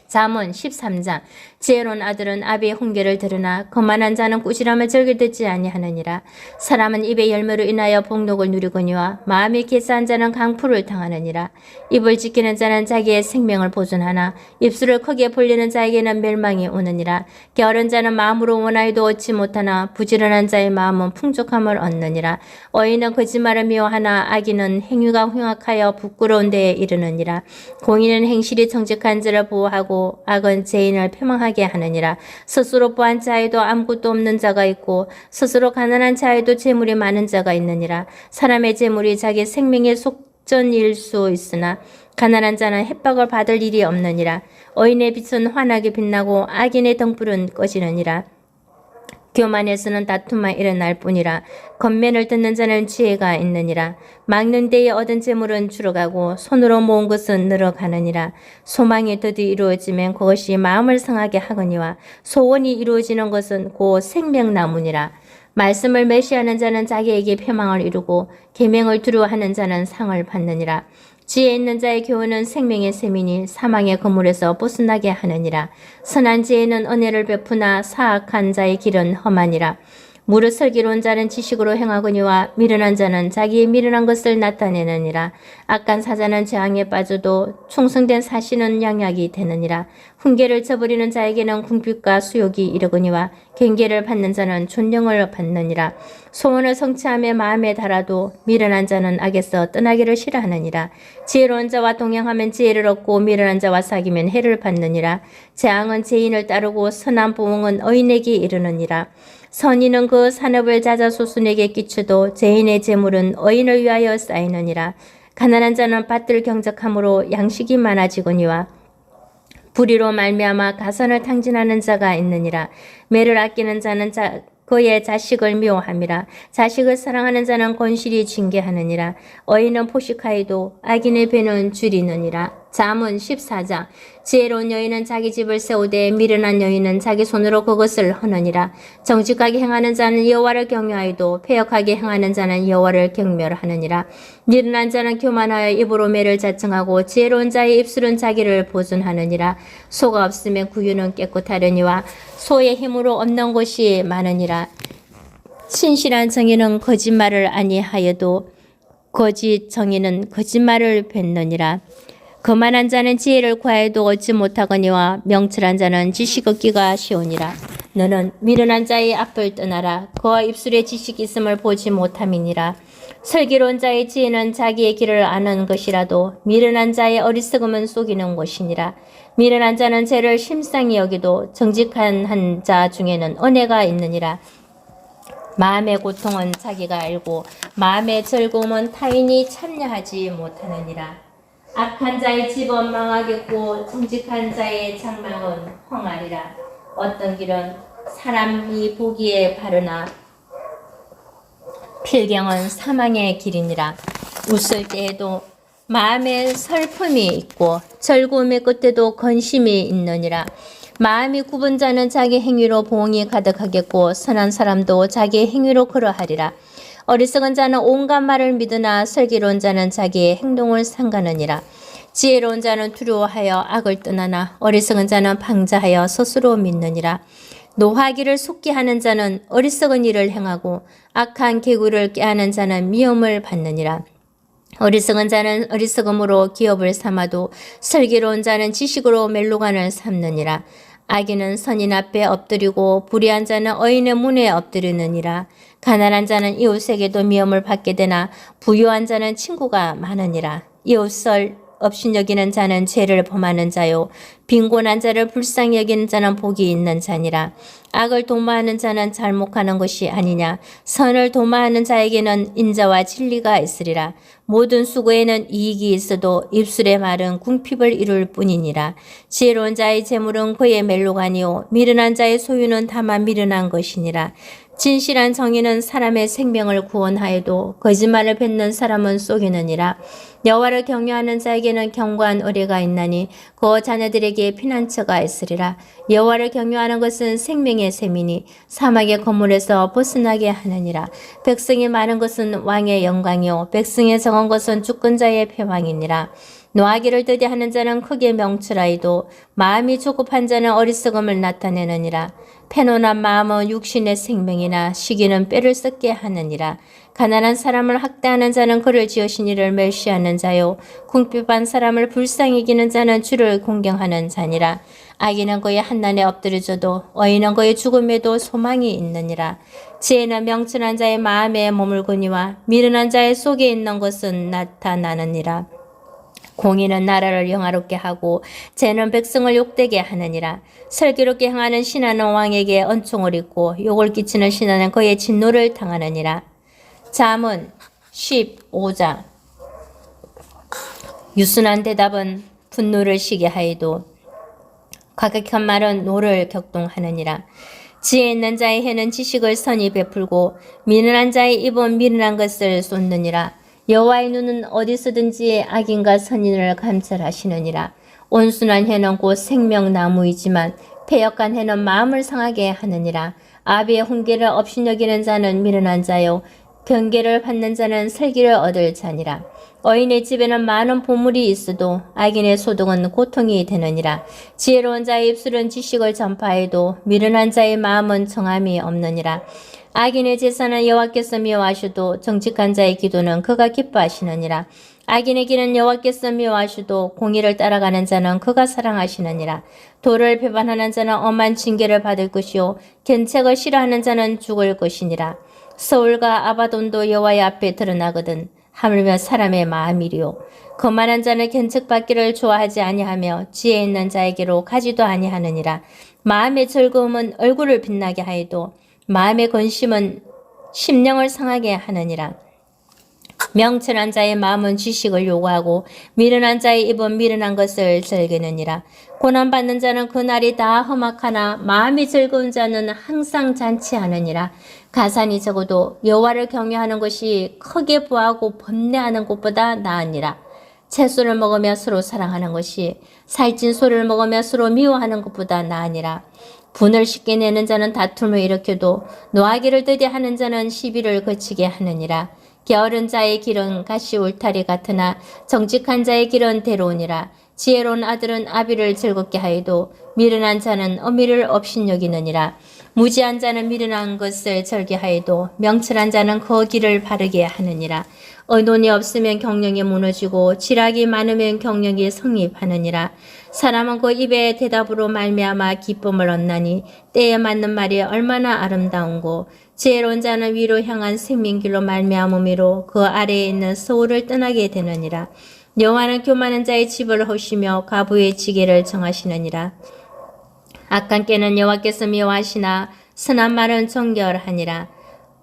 잠언 13장. 지혜로운 아들은 아비의 훈계를 들으나 거만한 자는 꾸지람을 즐겨 듣지 아니하느니라. 사람은 입의 열매로 인하여 복록을 누리거니와 마음이 개사한 자는 강포를 당하느니라. 입을 지키는 자는 자기의 생명을 보존하나 입술을 크게 벌리는 자에게는 멸망이 오느니라. 게으른 자는 마음으로 원하여도 얻지 못하나 부지런한 자의 마음은 풍족함을 얻느니라. 어인은 거짓말을 미워하나 악인은 행위가 흉악하여 부끄러운 데에 이르느니라. 공의는 행실이 정직한 자를 보호하고 악은 죄인을 패망하게 하느니라. 스스로 부한 자에도 아무것도 없는 자가 있고 스스로 가난한 자에도 재물이 많은 자가 있느니라. 사람의 재물이 자기 생명의 속전일 수 있으나 가난한 자는 햇박을 받을 일이 없느니라. 어인의 빛은 환하게 빛나고 악인의 등불은 꺼지느니라. 교만에서는 다툼만 일어날 뿐이라. 겉면을 듣는 자는 지혜가 있느니라. 막는 데에 얻은 재물은 줄어가고 손으로 모은 것은 늘어가느니라. 소망이 드디 이루어지면 그것이 마음을 상하게 하거니와 소원이 이루어지는 것은 곧 생명나무니라. 말씀을 멸시하는 자는 자기에게 패망을 이루고 계명을 두려워하는 자는 상을 받느니라. 지혜 있는 자의 교훈은 생명의 셈이니 사망의 그물에서 벗어나게 하느니라. 선한 지혜는 은혜를 베푸나 사악한 자의 길은 험하니라. 무릇 슬기로운 자는 지식으로 행하거니와 미련한 자는 자기의 미련한 것을 나타내느니라. 악한 사자는 재앙에 빠져도 충성된 사신은 양약이 되느니라. 훈계를 저버리는 자에게는 궁핍과 수욕이 이르거니와 경계를 받는 자는 존경을 받느니라. 소원을 성취하며 마음에 달아도 미련한 자는 악에서 떠나기를 싫어하느니라. 지혜로운 자와 동행하면 지혜를 얻고 미련한 자와 사귀면 해를 받느니라. 재앙은 죄인을 따르고 선한 보응은 어인에게 이르느니라. 선인은 그 산업을 자자소순에게 끼쳐도 죄인의 재물은 어인을 위하여 쌓이느니라. 가난한 자는 밭을 경작함으로 양식이 많아지거니와 불의로 말미암아 가선을 탕진하는 자가 있느니라. 매를 아끼는 자는 그의 자식을 미워함이라. 자식을 사랑하는 자는 건실히 징계하느니라. 어인은 포식하여도 악인의 배는 줄이느니라. 잠언 14장. 지혜로운 여인은 자기 집을 세우되 미련한 여인은 자기 손으로 그것을 허느니라. 정직하게 행하는 자는 여호와를 경외하여도 패역하게 행하는 자는 여호와를 경멸하느니라. 미련한 자는 교만하여 입으로 매를 자청하고 지혜로운 자의 입술은 자기를 보존하느니라. 소가 없으면 구유는 깨끗하려니와 소의 힘으로 얻는 것이 많으니라. 신실한 정의는 거짓말을 아니하여도 거짓 정의는 거짓말을 뱉느니라. 거만한 자는 지혜를 구하여도 얻지 못하거니와 명철한 자는 지식 얻기가 쉬우니라. 너는 미련한 자의 앞을 떠나라. 그와 입술에 지식이 있음을 보지 못함이니라. 슬기로운 자의 지혜는 자기의 길을 아는 것이라도 미련한 자의 어리석음은 속이는 것이니라. 미련한 자는 죄를 심상히 여기도 정직한 한 자 중에는 은혜가 있느니라. 마음의 고통은 자기가 알고 마음의 즐거움은 타인이 참여하지 못하느니라. 악한 자의 집은 망하겠고 정직한 자의 장막은 황하리라. 어떤 길은 사람이 보기에 바르나 필경은 사망의 길이니라. 웃을 때에도 마음에 슬픔이 있고 즐거움의 끝에도 근심이 있느니라. 마음이 굽은 자는 자기 행위로 보응이 가득하겠고 선한 사람도 자기 행위로 그러하리라. 어리석은 자는 온갖 말을 믿으나 슬기로운 자는 자기의 행동을 삼가느니라. 지혜로운 자는 두려워하여 악을 떠나나 어리석은 자는 방자하여 스스로 믿느니라. 노하기를 속게 하는 자는 어리석은 일을 행하고 악한 계구를 꾀하는 자는 미움을 받느니라. 어리석은 자는 어리석음으로 기업을 삼아도 슬기로운 자는 지식으로 멜로간을 삼느니라. 악인은 선인 앞에 엎드리고 불의한 자는 의인의 문에 엎드리느니라. 가난한 자는 이웃에게도 미움을 받게 되나 부유한 자는 친구가 많으니라. 이웃을 업신여기는 자는 죄를 범하는 자요 빈곤한 자를 불쌍히 여기는 자는 복이 있는 자니라. 악을 도모하는 자는 잘못하는 것이 아니냐. 선을 도모하는 자에게는 인자와 진리가 있으리라. 모든 수고에는 이익이 있어도 입술의 말은 궁핍을 이룰 뿐이니라. 지혜로운 자의 재물은 그의 멜로가니요 미련한 자의 소유는 다만 미련한 것이니라. 진실한 정의는 사람의 생명을 구원하여도 거짓말을 뱉는 사람은 속이느니라. 여호와를 경외하는 자에게는 견고한 의뢰가 있나니 그 자녀들에게 피난처가 있으리라. 여호와를 경외하는 것은 생명의 셈이니 사막의 거물에서 벗어나게 하느니라. 백성이 많은 것은 왕의 영광이요 백성의 적은 것은 주권자의 패왕이니라. 노하기를 더디하는 자는 크게 명철하이도 마음이 조급한 자는 어리석음을 나타내느니라. 패논한 마음은 육신의 생명이나 시기는 뼈를 썩게 하느니라. 가난한 사람을 학대하는 자는 그를 지으신 이를 멸시하는 자요 궁핍한 사람을 불쌍히 여기는 자는 주를 공경하는 자니라. 악인은 그의 한난에 엎드려져도 의인은 그의 죽음에도 소망이 있느니라. 지혜는 명철한 자의 마음에 머물거니와 미련한 자의 속에 있는 것은 나타나느니라. 공의는 나라를 영화롭게 하고 죄는 백성을 욕되게 하느니라. 슬기롭게 행하는 신하는 왕에게恩총을 입고 욕을 끼치는 신하는 그의 진노를 당하느니라. 잠언 15장. 유순한 대답은 분노를 시게 하여도 과격한 말은 노를 격동하느니라. 지혜 있는 자의 혀는 지식을 선히 베풀고 미련한 자의 입은 미련한 것을 쏟느니라. 여호와의 눈은 어디서든지 악인과 선인을 감찰하시느니라. 온순한 혀는 곧 생명나무이지만 패역한 혀는 마음을 상하게 하느니라. 아비의 훈계를 업신여기는 자는 미련한 자요 경계를 받는 자는 슬기를 얻을 자니라. 의인의 집에는 많은 보물이 있어도 악인의 소득은 고통이 되느니라. 지혜로운 자의 입술은 지식을 전파해도 미련한 자의 마음은 정함이 없느니라. 악인의 제사는 여호와께서 미워하셔도 정직한 자의 기도는 그가 기뻐하시느니라. 악인의 길은 여호와께서 미워하셔도 공의를 따라가는 자는 그가 사랑하시느니라. 도를 배반하는 자는 엄한 징계를 받을 것이요 견책을 싫어하는 자는 죽을 것이니라. 서울과 아바돈도 여호와의 앞에 드러나거든 하물며 사람의 마음이리요. 거만한 자는 견책받기를 좋아하지 아니하며 지혜 있는 자에게로 가지도 아니하느니라. 마음의 즐거움은 얼굴을 빛나게 하여도 마음의 근심은 심령을 상하게 하느니라. 명철한 자의 마음은 지식을 요구하고 미련한 자의 입은 미련한 것을 즐기느니라. 고난받는 자는 그날이 다 험악하나 마음이 즐거운 자는 항상 잔치하느니라. 가산이 적어도 여호와를 경외하는 것이 크게 부하고 번뇌하는 것보다 나으니라. 채소를 먹으며 서로 사랑하는 것이 살찐 소를 먹으며 서로 미워하는 것보다 나으니라. 분을 쉽게 내는 자는 다툼을 일으켜도 노하기를 더디하는 자는 시비를 거치게 하느니라. 게으른 자의 길은 가시 울타리 같으나 정직한 자의 길은 대로우니라. 지혜로운 아들은 아비를 즐겁게 하여도 미련한 자는 어미를 업신여기느니라. 무지한 자는 미련한 것을 절개하여도 명철한 자는 그 길을 바르게 하느니라. 의논이 없으면 경영이 무너지고 지략이 많으면 경영이 성립하느니라. 사람은 그 입의 대답으로 말미암아 기쁨을 얻나니 때에 맞는 말이 얼마나 아름다운고 지혜로운 자는 위로 향한 생명길로 말미암음으로 그 아래에 있는 소울을 떠나게 되느니라. 여호와는 교만한 자의 집을 허시며 과부의 지게를 정하시느니라. 악한 깨는 여호와께서 미워하시나 선한 말은 정결하니라.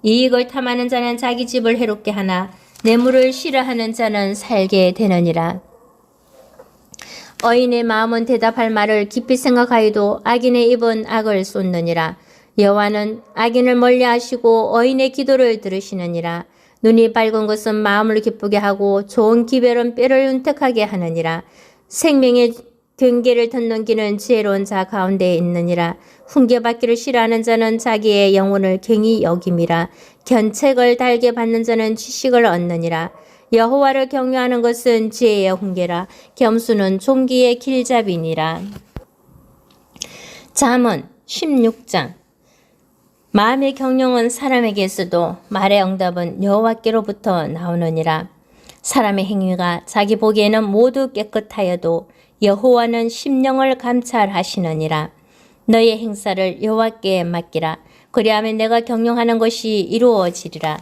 이익을 탐하는 자는 자기 집을 해롭게 하나 뇌물을 싫어하는 자는 살게 되느니라. 어인의 마음은 대답할 말을 깊이 생각하여도 악인의 입은 악을 쏟느니라. 여호와는 악인을 멀리하시고 어인의 기도를 들으시느니라. 눈이 밝은 것은 마음을 기쁘게 하고 좋은 기별은 뼈를 윤택하게 하느니라. 생명의 경계를 듣는 귀는 지혜로운 자 가운데에 있느니라. 훈계받기를 싫어하는 자는 자기의 영혼을 갱히 여김이라. 견책을 달게 받는 자는 지식을 얻느니라. 여호와를 경외하는 것은 지혜의 훈계라. 겸손은 종기의 길잡이니라. 잠언 16장. 마음의 경영은 사람에게서도 말의 응답은 여호와께로부터 나오느니라. 사람의 행위가 자기 보기에는 모두 깨끗하여도 여호와는 심령을 감찰하시느니라. 너의 행사를 여호와께 맡기라. 그리하면 내가 경영하는 것이 이루어지리라.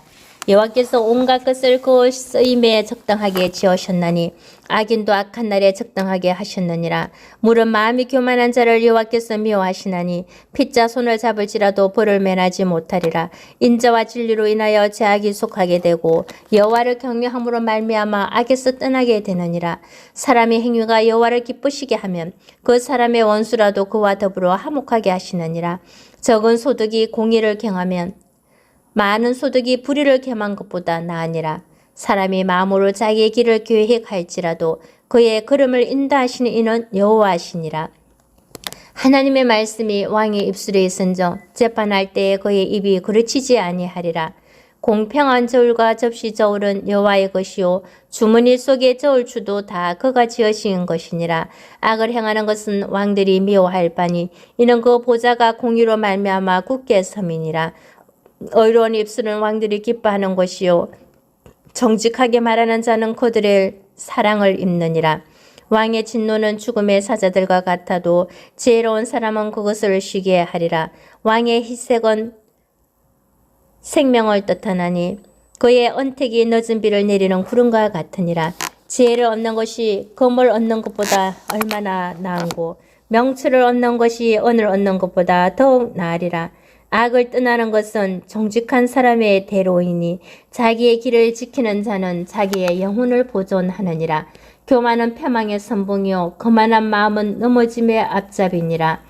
여호와께서 온갖 것을 그 쓰임에 적당하게 지으셨나니 악인도 악한 날에 적당하게 하셨느니라. 물은 마음이 교만한 자를 여호와께서 미워하시나니 핏자 손을 잡을지라도 벌을 면하지 못하리라. 인자와 진리로 인하여 제약이 속하게 되고 여호와를 경외함으로 말미암아 악에서 떠나게 되느니라. 사람의 행위가 여호와를 기쁘시게 하면 그 사람의 원수라도 그와 더불어 화목하게 하시느니라. 적은 소득이 공의를 경하면 많은 소득이 불의를 겸한 것보다 나으니라. 사람이 마음으로 자기의 길을 계획할지라도 그의 걸음을 인도하시는 이는 여호와시니라. 하나님의 말씀이 왕의 입술에 있은즉 재판할 때에 그의 입이 그르치지 아니하리라. 공평한 저울과 접시 저울은 여호와의 것이요 주머니 속의 저울추도 다 그가 지으신 것이니라. 악을 행하는 것은 왕들이 미워할 바니 이는 그 보좌가 공의로 말미암아 굳게 섬이니라. 의로운 입술은 왕들이 기뻐하는 것이요 정직하게 말하는 자는 그들의 사랑을 입느니라. 왕의 진노는 죽음의 사자들과 같아도 지혜로운 사람은 그것을 쉬게 하리라. 왕의 희색은 생명을 뜻하나니 그의 언택이 늦은 비를 내리는 구름과 같으니라. 지혜를 얻는 것이 금을 얻는 것보다 얼마나 나은고 명철을 얻는 것이 은을 얻는 것보다 더욱 나으리라. 악을 떠나는 것은 정직한 사람의 대로이니 자기의 길을 지키는 자는 자기의 영혼을 보존하느니라. 교만은 패망의 선봉이요 거만한 마음은 넘어짐의 앞잡이니라.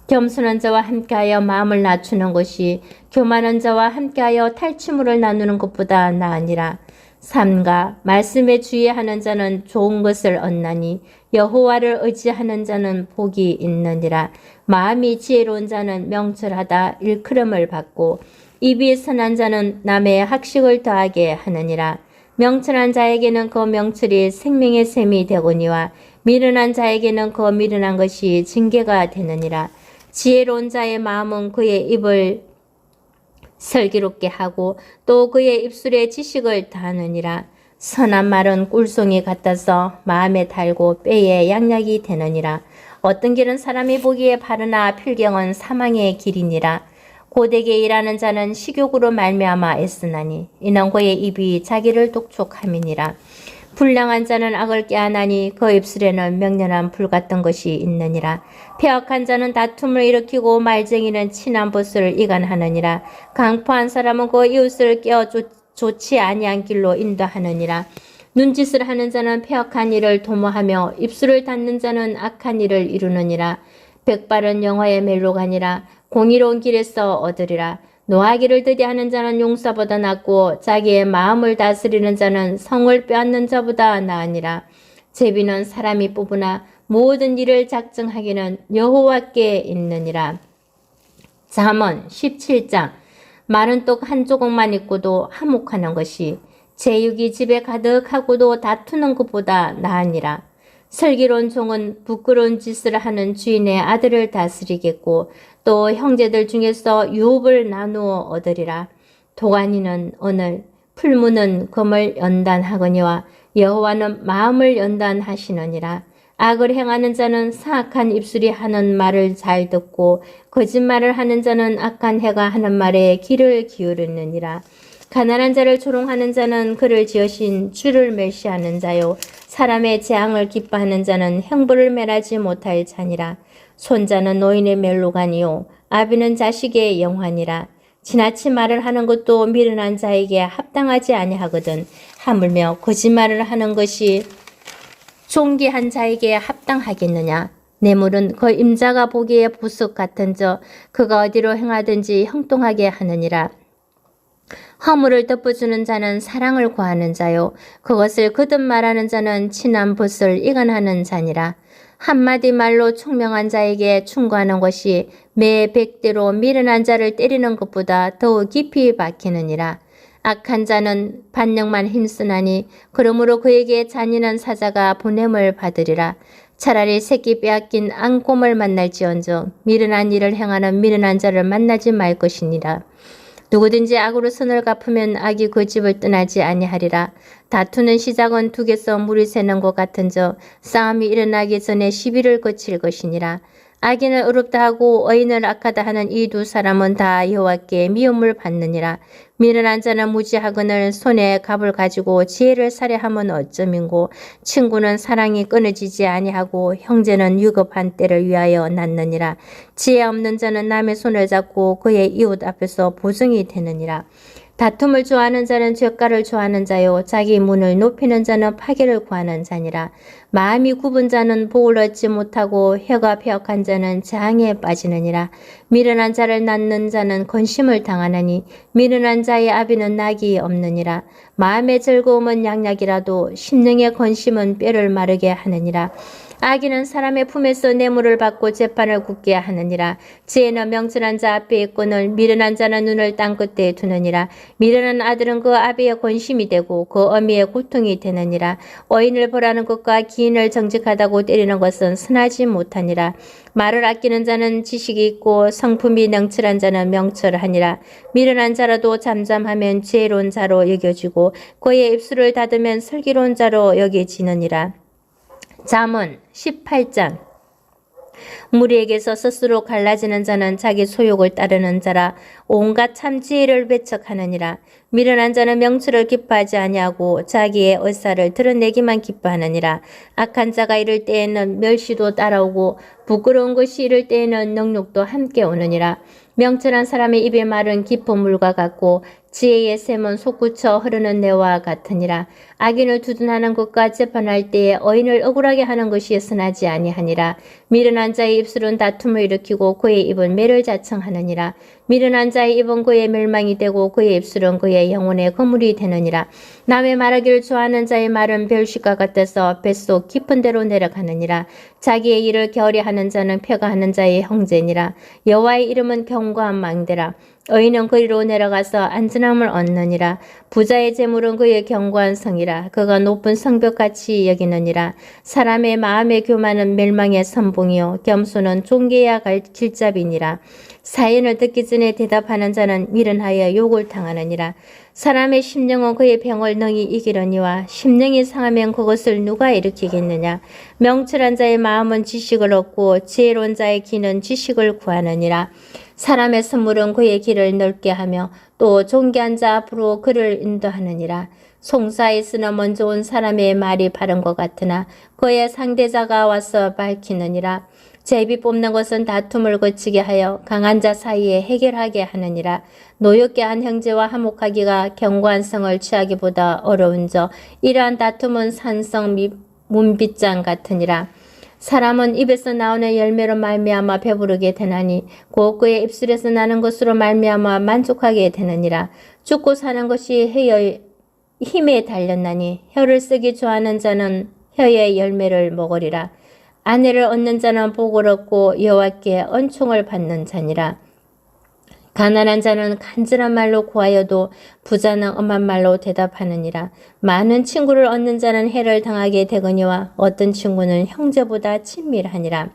겸손한 자와 함께하여 마음을 낮추는 것이 교만한 자와 함께하여 탈취물을 나누는 것보다 나으니라. 삼가 말씀에 주의하는 자는 좋은 것을 얻나니 여호와를 의지하는 자는 복이 있느니라. 마음이 지혜로운 자는 명철하다 일컬음을 받고 입이 선한 자는 남의 학식을 더하게 하느니라. 명철한 자에게는 그 명철이 생명의 샘이 되거니와 미련한 자에게는 그 미련한 것이 징계가 되느니라. 지혜로운 자의 마음은 그의 입을 슬기롭게 하고 또 그의 입술에 지식을 다하느니라. 선한 말은 꿀송이 같아서 마음에 달고 뼈에 양약이 되느니라. 어떤 길은 사람이 보기에 바르나 필경은 사망의 길이니라. 고되게 일하는 자는 식욕으로 말미암아 애쓰나니 이는 그의 입이 자기를 독촉함이니라. 불량한 자는 악을 꾀하나니 그 입술에는 명령한 불 같은 것이 있느니라. 폐역한 자는 다툼을 일으키고 말쟁이는 친한 벗을 이간하느니라. 강포한 사람은 그 이웃을 깨어 좋지 아니한 길로 인도하느니라. 눈짓을 하는 자는 폐역한 일을 도모하며 입술을 닫는 자는 악한 일을 이루느니라. 백발은 영화의 멜로가니라. 공의로운 길에서 얻으리라. 노하기를 드디하는 자는 용사보다 낫고 자기의 마음을 다스리는 자는 성을 빼앗는 자보다 나으니라. 제비는 사람이 뽑으나 모든 일을 작정하기는 여호와께 있느니라. 잠언 17장. 마른 떡 한 조각만 있고도 화목하는 것이 제육이 집에 가득하고도 다투는 것보다 나으니라. 슬기로운 종은 부끄러운 짓을 하는 주인의 아들을 다스리겠고 또 형제들 중에서 유업을 나누어 얻으리라. 도가니는 은을, 풀무는 금을 연단하거니와 여호와는 마음을 연단하시느니라. 악을 행하는 자는 사악한 입술이 하는 말을 잘 듣고 거짓말을 하는 자는 악한 해가 하는 말에 귀를 기울이느니라. 가난한 자를 조롱하는 자는 그를 지으신 주를 멸시하는 자요 사람의 재앙을 기뻐하는 자는 형벌을 면하지 못할 자니라. 손자는 노인의 멜로가니요 아비는 자식의 영환이라. 지나친 말을 하는 것도 미련한 자에게 합당하지 아니하거든. 하물며 거짓말을 하는 것이 존귀한 자에게 합당하겠느냐. 뇌물은 그 임자가 보기에 보석 같은저 그가 어디로 행하든지 형통하게 하느니라. 허물을 덮어주는 자는 사랑을 구하는 자요 그것을 거듭 말하는 자는 친한 벗을 이간하는 자니라. 한마디 말로 총명한 자에게 충고하는 것이 매 100대로 미련한 자를 때리는 것보다 더욱 깊이 박히느니라. 악한 자는 반역만 힘쓰나니 그러므로 그에게 잔인한 사자가 보냄을 받으리라. 차라리 새끼 빼앗긴 앙곰을 만날지언정 미련한 일을 행하는 미련한 자를 만나지 말 것이니라. 누구든지 악으로 선을 갚으면 악이 그 집을 떠나지 아니하리라. 다투는 시작은 둑에서 물이 새는 것 같은저 싸움이 일어나기 전에 시비를 거칠 것이니라. 악인을 의롭다 하고 의인을 악하다 하는 이 두 사람은 다 여호와께 미움을 받느니라. 미련한 자는 무지하거늘 손에 갑을 가지고 지혜를 살해하면 어쩌민고. 친구는 사랑이 끊어지지 아니하고 형제는 유급한 때를 위하여 낳느니라. 지혜 없는 자는 남의 손을 잡고 그의 이웃 앞에서 보증이 되느니라. 다툼을 좋아하는 자는 죄가를 좋아하는 자요 자기 문을 높이는 자는 파괴를 구하는 자니라. 마음이 굽은 자는 복을 얻지 못하고 혀가 폐역한 자는 재앙에 빠지느니라. 미련한 자를 낳는 자는 건심을 당하나니 미련한 자의 아비는 낙이 없느니라. 마음의 즐거움은 양약이라도 심령의 건심은 뼈를 마르게 하느니라. 악인은 사람의 품에서 뇌물을 받고 재판을 굳게 하느니라. 지혜는 명철한 자 앞에 있거늘 미련한 자는 눈을 땅 끝에 두느니라. 미련한 아들은 그 아비의 권심이 되고 그 어미의 고통이 되느니라. 어인을 벌하는 것과 기인을 정직하다고 때리는 것은 선하지 못하니라. 말을 아끼는 자는 지식이 있고 성품이 명철한 자는 명철하니라. 미련한 자라도 잠잠하면 지혜로운 자로 여겨지고 그의 입술을 닫으면 슬기로운 자로 여겨지느니라. 잠언 18장. 무리에게서 스스로 갈라지는 자는 자기 소욕을 따르는 자라. 온갖 참 지혜를 배척하느니라. 미련한 자는 명철을 기뻐하지 아니하고 자기의 의사를 드러내기만 기뻐하느니라. 악한 자가 이를 때에는 멸시도 따라오고 부끄러운 것이 이를 때에는 능욕도 함께 오느니라. 명철한 사람의 입의 말은 깊은 물과 같고 지혜의 샘은 솟구쳐 흐르는 내와 같으니라. 악인을 두둔하는 것과 재판할 때에 의인을 억울하게 하는 것이 선하지 아니하니라. 미련한 자의 입술은 다툼을 일으키고 그의 입은 매를 자청하느니라. 미련한 자의 입은 그의 멸망이 되고 그의 입술은 그의 영혼의 거물이 되느니라. 남의 말하기를 좋아하는 자의 말은 별식과 같아서 뱃속 깊은 데로 내려가느니라. 자기의 일을 게으리 하는 자는 폐가하는 자의 형제니라. 여호와의 이름은 견고한 망대라. 의인은 그리로 내려가서 안전함을 얻느니라. 부자의 재물은 그의 견고한 성이라. 그가 높은 성벽같이 여기느니라. 사람의 마음의 교만은 멸망의 선봉이요 겸손은 존귀해야 갈 길잡이니라. 사연을 듣기 전에 대답하는 자는 미련하여 욕을 당하느니라. 사람의 심령은 그의 병을 능히 이기려니와 심령이 상하면 그것을 누가 일으키겠느냐. 명철한 자의 마음은 지식을 얻고 지혜로운 자의 귀는 지식을 구하느니라. 사람의 선물은 그의 길을 넓게 하며 또 존귀한 자 앞으로 그를 인도하느니라. 송사에서는 먼저 온 사람의 말이 바른 것 같으나 그의 상대자가 와서 밝히느니라. 제비 뽑는 것은 다툼을 거치게 하여 강한 자 사이에 해결하게 하느니라. 노엽게 한 형제와 화목하기가 견고한 성을 취하기보다 어려운저 이러한 다툼은 산성 문빗장 같으니라. 사람은 입에서 나오는 열매로 말미암아 배부르게 되나니 곧 그의 입술에서 나는 것으로 말미암아 만족하게 되느니라. 죽고 사는 것이 혀의 힘에 달렸나니 혀를 쓰기 좋아하는 자는 혀의 열매를 먹으리라. 아내를 얻는 자는 복을 얻고 여호와께恩총을 받는 자니라. 가난한 자는 간절한 말로 구하여도 부자는 엄한 말로 대답하느니라. 많은 친구를 얻는 자는 해를 당하게 되거니와 어떤 친구는 형제보다 친밀하니라.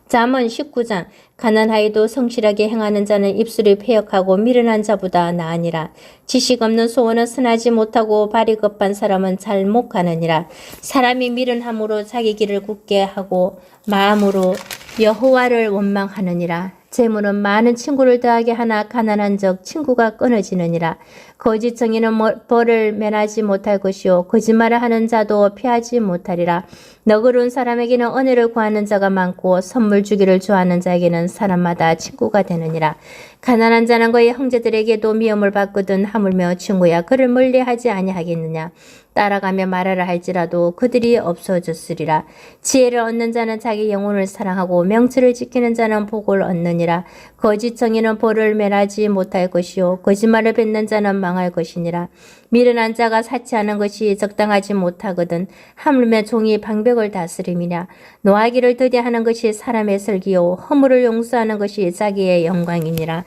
잠언 19장. 가난하여도 성실하게 행하는 자는 입술이 패역하고 미련한 자보다 나으니라. 지식 없는 소원은 선하지 못하고 발이 급한 사람은 잘 못 가느니라. 사람이 미련함으로 자기 길을 굳게 하고 마음으로 여호와를 원망하느니라. 재물은 많은 친구를 더하게 하나 가난한 적 친구가 끊어지느니라. 거짓 정의는 벌을 면하지 못할 것이요 거짓말을 하는 자도 피하지 못하리라. 너그러운 사람에게는 은혜를 구하는 자가 많고 선물 주기를 좋아하는 자에게는 사람마다 친구가 되느니라. 가난한 자는 그의 형제들에게도 미움을 받거든 하물며 친구야 그를 멀리하지 아니하겠느냐. 따라가며 말하라 할지라도 그들이 없어졌으리라. 지혜를 얻는 자는 자기 영혼을 사랑하고 명철을 지키는 자는 복을 얻느니라. 거짓 정의는 벌을 멸하지 못할 것이요 거짓말을 뱉는 자는 망할 것이니라. 미련한 자가 사치하는 것이 적당하지 못하거든 하물며 종이 방백을 다스림이냐. 노하기를 더디하는 것이 사람의 슬기요 허물을 용서하는 것이 자기의 영광이니라.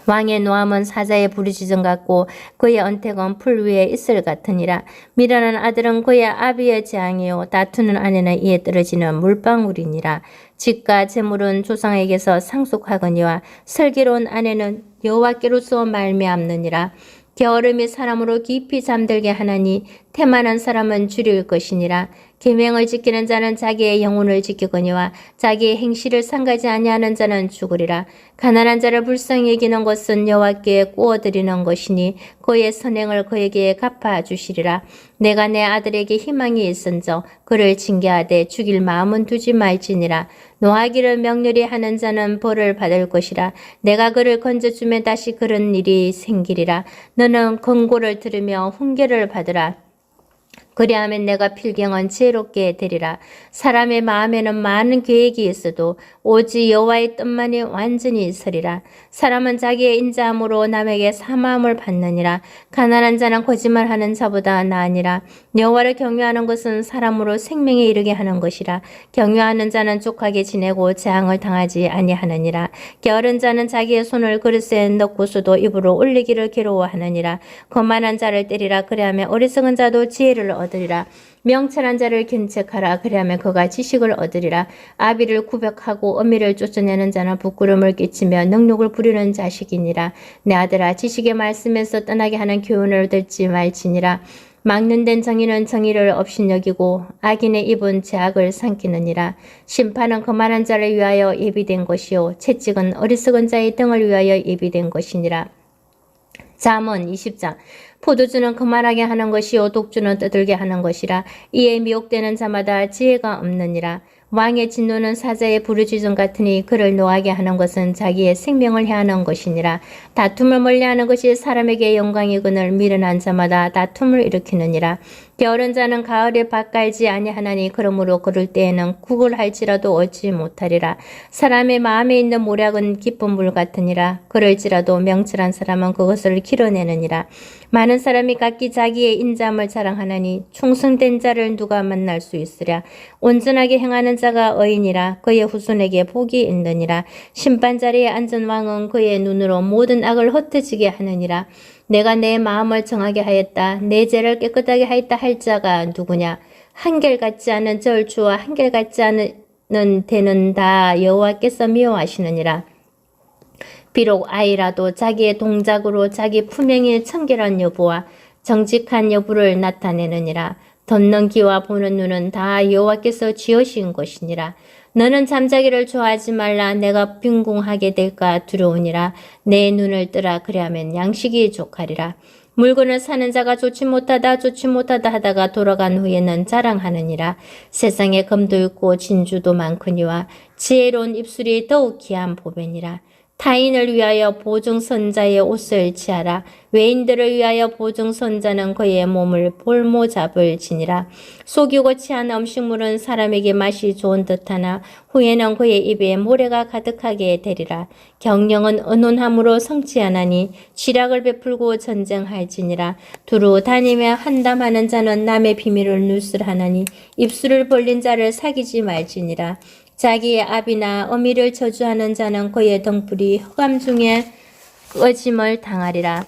왕의 노함은 사자의 부르짖음 같고 그의 언택은 풀 위에 이슬 같으니라. 미련한 아들은 그의 아비의 재앙이요 다투는 아내는 이에 떨어지는 물방울이니라. 집과 재물은 조상에게서 상속하거니와 슬기로운 아내는 여호와께로서 말미암느니라. 게으름이 사람으로 깊이 잠들게 하나니 태만한 사람은 줄일 것이니라. 계명을 지키는 자는 자기의 영혼을 지키거니와 자기의 행실을 상가지 아니하는 자는 죽으리라. 가난한 자를 불쌍히 여기는 것은 여호와께 구워드리는 것이니 그의 선행을 그에게 갚아주시리라. 내가 내 아들에게 희망이 있은저 그를 징계하되 죽일 마음은 두지 말지니라. 노하기를 명렬히 하는 자는 벌을 받을 것이라. 내가 그를 건져주면 다시 그런 일이 생기리라. 너는 권고를 들으며 훈계를 받으라. 그리하면 내가 필경은 지혜롭게 되리라. 사람의 마음에는 많은 계획이 있어도 오직 여호와의 뜻만이 완전히 서리라. 사람은 자기의 인자함으로 남에게 사마움을 받느니라. 가난한 자는 거짓말하는 자보다 나으니라. 여호와를 경외하는 것은 사람으로 생명에 이르게 하는 것이라. 경외하는 자는 족하게 지내고 재앙을 당하지 아니하느니라. 게으른 자는 자기의 손을 그릇에 넣고서도 입으로 올리기를 괴로워하느니라. 거만한 자를 때리라. 그리하면 어리석은 자도 지혜를 얻으리라. 명철한 자를 견책하라. 그리하면 그가 지식을 얻으리라. 아비를 구백하고 어미를 쫓아내는 자는 부끄러움을 끼치며 능욕을 부리는 자식이니라. 내 아들아 지식의 말씀에서 떠나게 하는 교훈을 듣지 말지니라. 막는 된 정의는 정의를 업신여기고 악인의 입은 죄악을 삼키느니라. 심판은 거만한 자를 위하여 예비된 것이요 채찍은 어리석은 자의 등을 위하여 예비된 것이니라. 잠언 20장. 포도주는 그만하게 하는 것이요 독주는 떠들게 하는 것이라. 이에 미혹되는 자마다 지혜가 없느니라. 왕의 진노는 사자의 부르짖음 같으니 그를 노하게 하는 것은 자기의 생명을 해하는 것이니라. 다툼을 멀리하는 것이 사람에게 영광이거늘 미련한 자마다 다툼을 일으키느니라. 게으른 자는 가을에 밭 갈지 아니하나니 그러므로 그럴 때에는 국을 할지라도 얻지 못하리라. 사람의 마음에 있는 모략은 깊은 물 같으니라. 그럴지라도 명철한 사람은 그것을 길어내느니라. 많은 사람이 각기 자기의 인자함을 자랑하나니 충성된 자를 누가 만날 수 있으랴. 온전하게 행하는 자가 의인이라. 그의 후손에게 복이 있느니라. 심판자리에 앉은 왕은 그의 눈으로 모든 악을 흩어지게 하느니라. 내가 내 마음을 정하게 하였다. 내 죄를 깨끗하게 하였다 할 자가 누구냐. 한결같지 않은 절주와 한결같지 않은 대는 다 여호와께서 미워하시느니라. 비록 아이라도 자기의 동작으로 자기 품행의 청결한 여부와 정직한 여부를 나타내느니라. 돋는 귀와 보는 눈은 다 여호와께서 지으신 것이니라. 너는 잠자기를 좋아하지 말라. 내가 빈궁하게 될까 두려우니라. 내 눈을 뜨라. 그리하면 양식이 족하리라. 물건을 사는 자가 좋지 못하다 하다가 돌아간 후에는 자랑하느니라. 세상에 금도 있고 진주도 많거니와 지혜로운 입술이 더욱 귀한 보배니라. 타인을 위하여 보증선자의 옷을 취하라. 외인들을 위하여 보증선자는 그의 몸을 볼모잡을 지니라. 속이고 취한 음식물은 사람에게 맛이 좋은 듯하나 후에는 그의 입에 모래가 가득하게 되리라. 경영은 은혼함으로 성취하나니 쥐락을 베풀고 전쟁할지니라. 두루 다니며 한담하는 자는 남의 비밀을 누설하나니 입술을 벌린 자를 사귀지 말지니라. 자기의 아비나 어미를 저주하는 자는 그의 등불이 흑암 중에 꺼짐을 당하리라.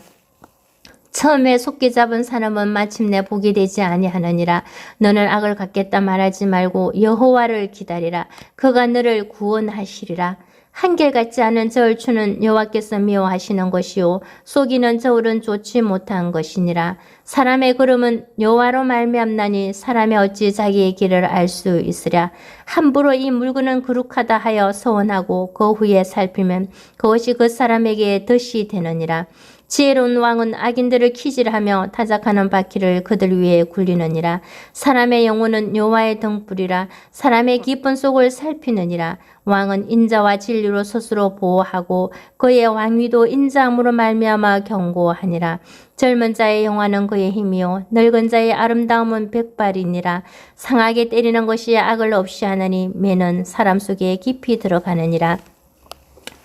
처음에 속기 잡은 사람은 마침내 복이 되지 아니하느니라. 너는 악을 갚겠다 말하지 말고 여호와를 기다리라. 그가 너를 구원하시리라. 한결같지 않은 저울추는 여호와께서 미워하시는 것이요 속이는 저울은 좋지 못한 것이니라. 사람의 걸음은 여호와로 말미암나니 사람이 어찌 자기의 길을 알 수 있으랴. 함부로 이 물건은 거룩하다 하여 서원하고 그 후에 살피면 그것이 그 사람에게 덫이 되느니라. 지혜로운 왕은 악인들을 키질하며 타작하는 바퀴를 그들 위에 굴리느니라. 사람의 영혼은 여호와의 등불이라. 사람의 깊은 속을 살피느니라. 왕은 인자와 진리로 스스로 보호하고 그의 왕위도 인자함으로 말미암아 경고하니라. 젊은 자의 영화는 그의 힘이요 늙은 자의 아름다움은 백발이니라. 상하게 때리는 것이 악을 없이 하느니 매는 사람 속에 깊이 들어가느니라.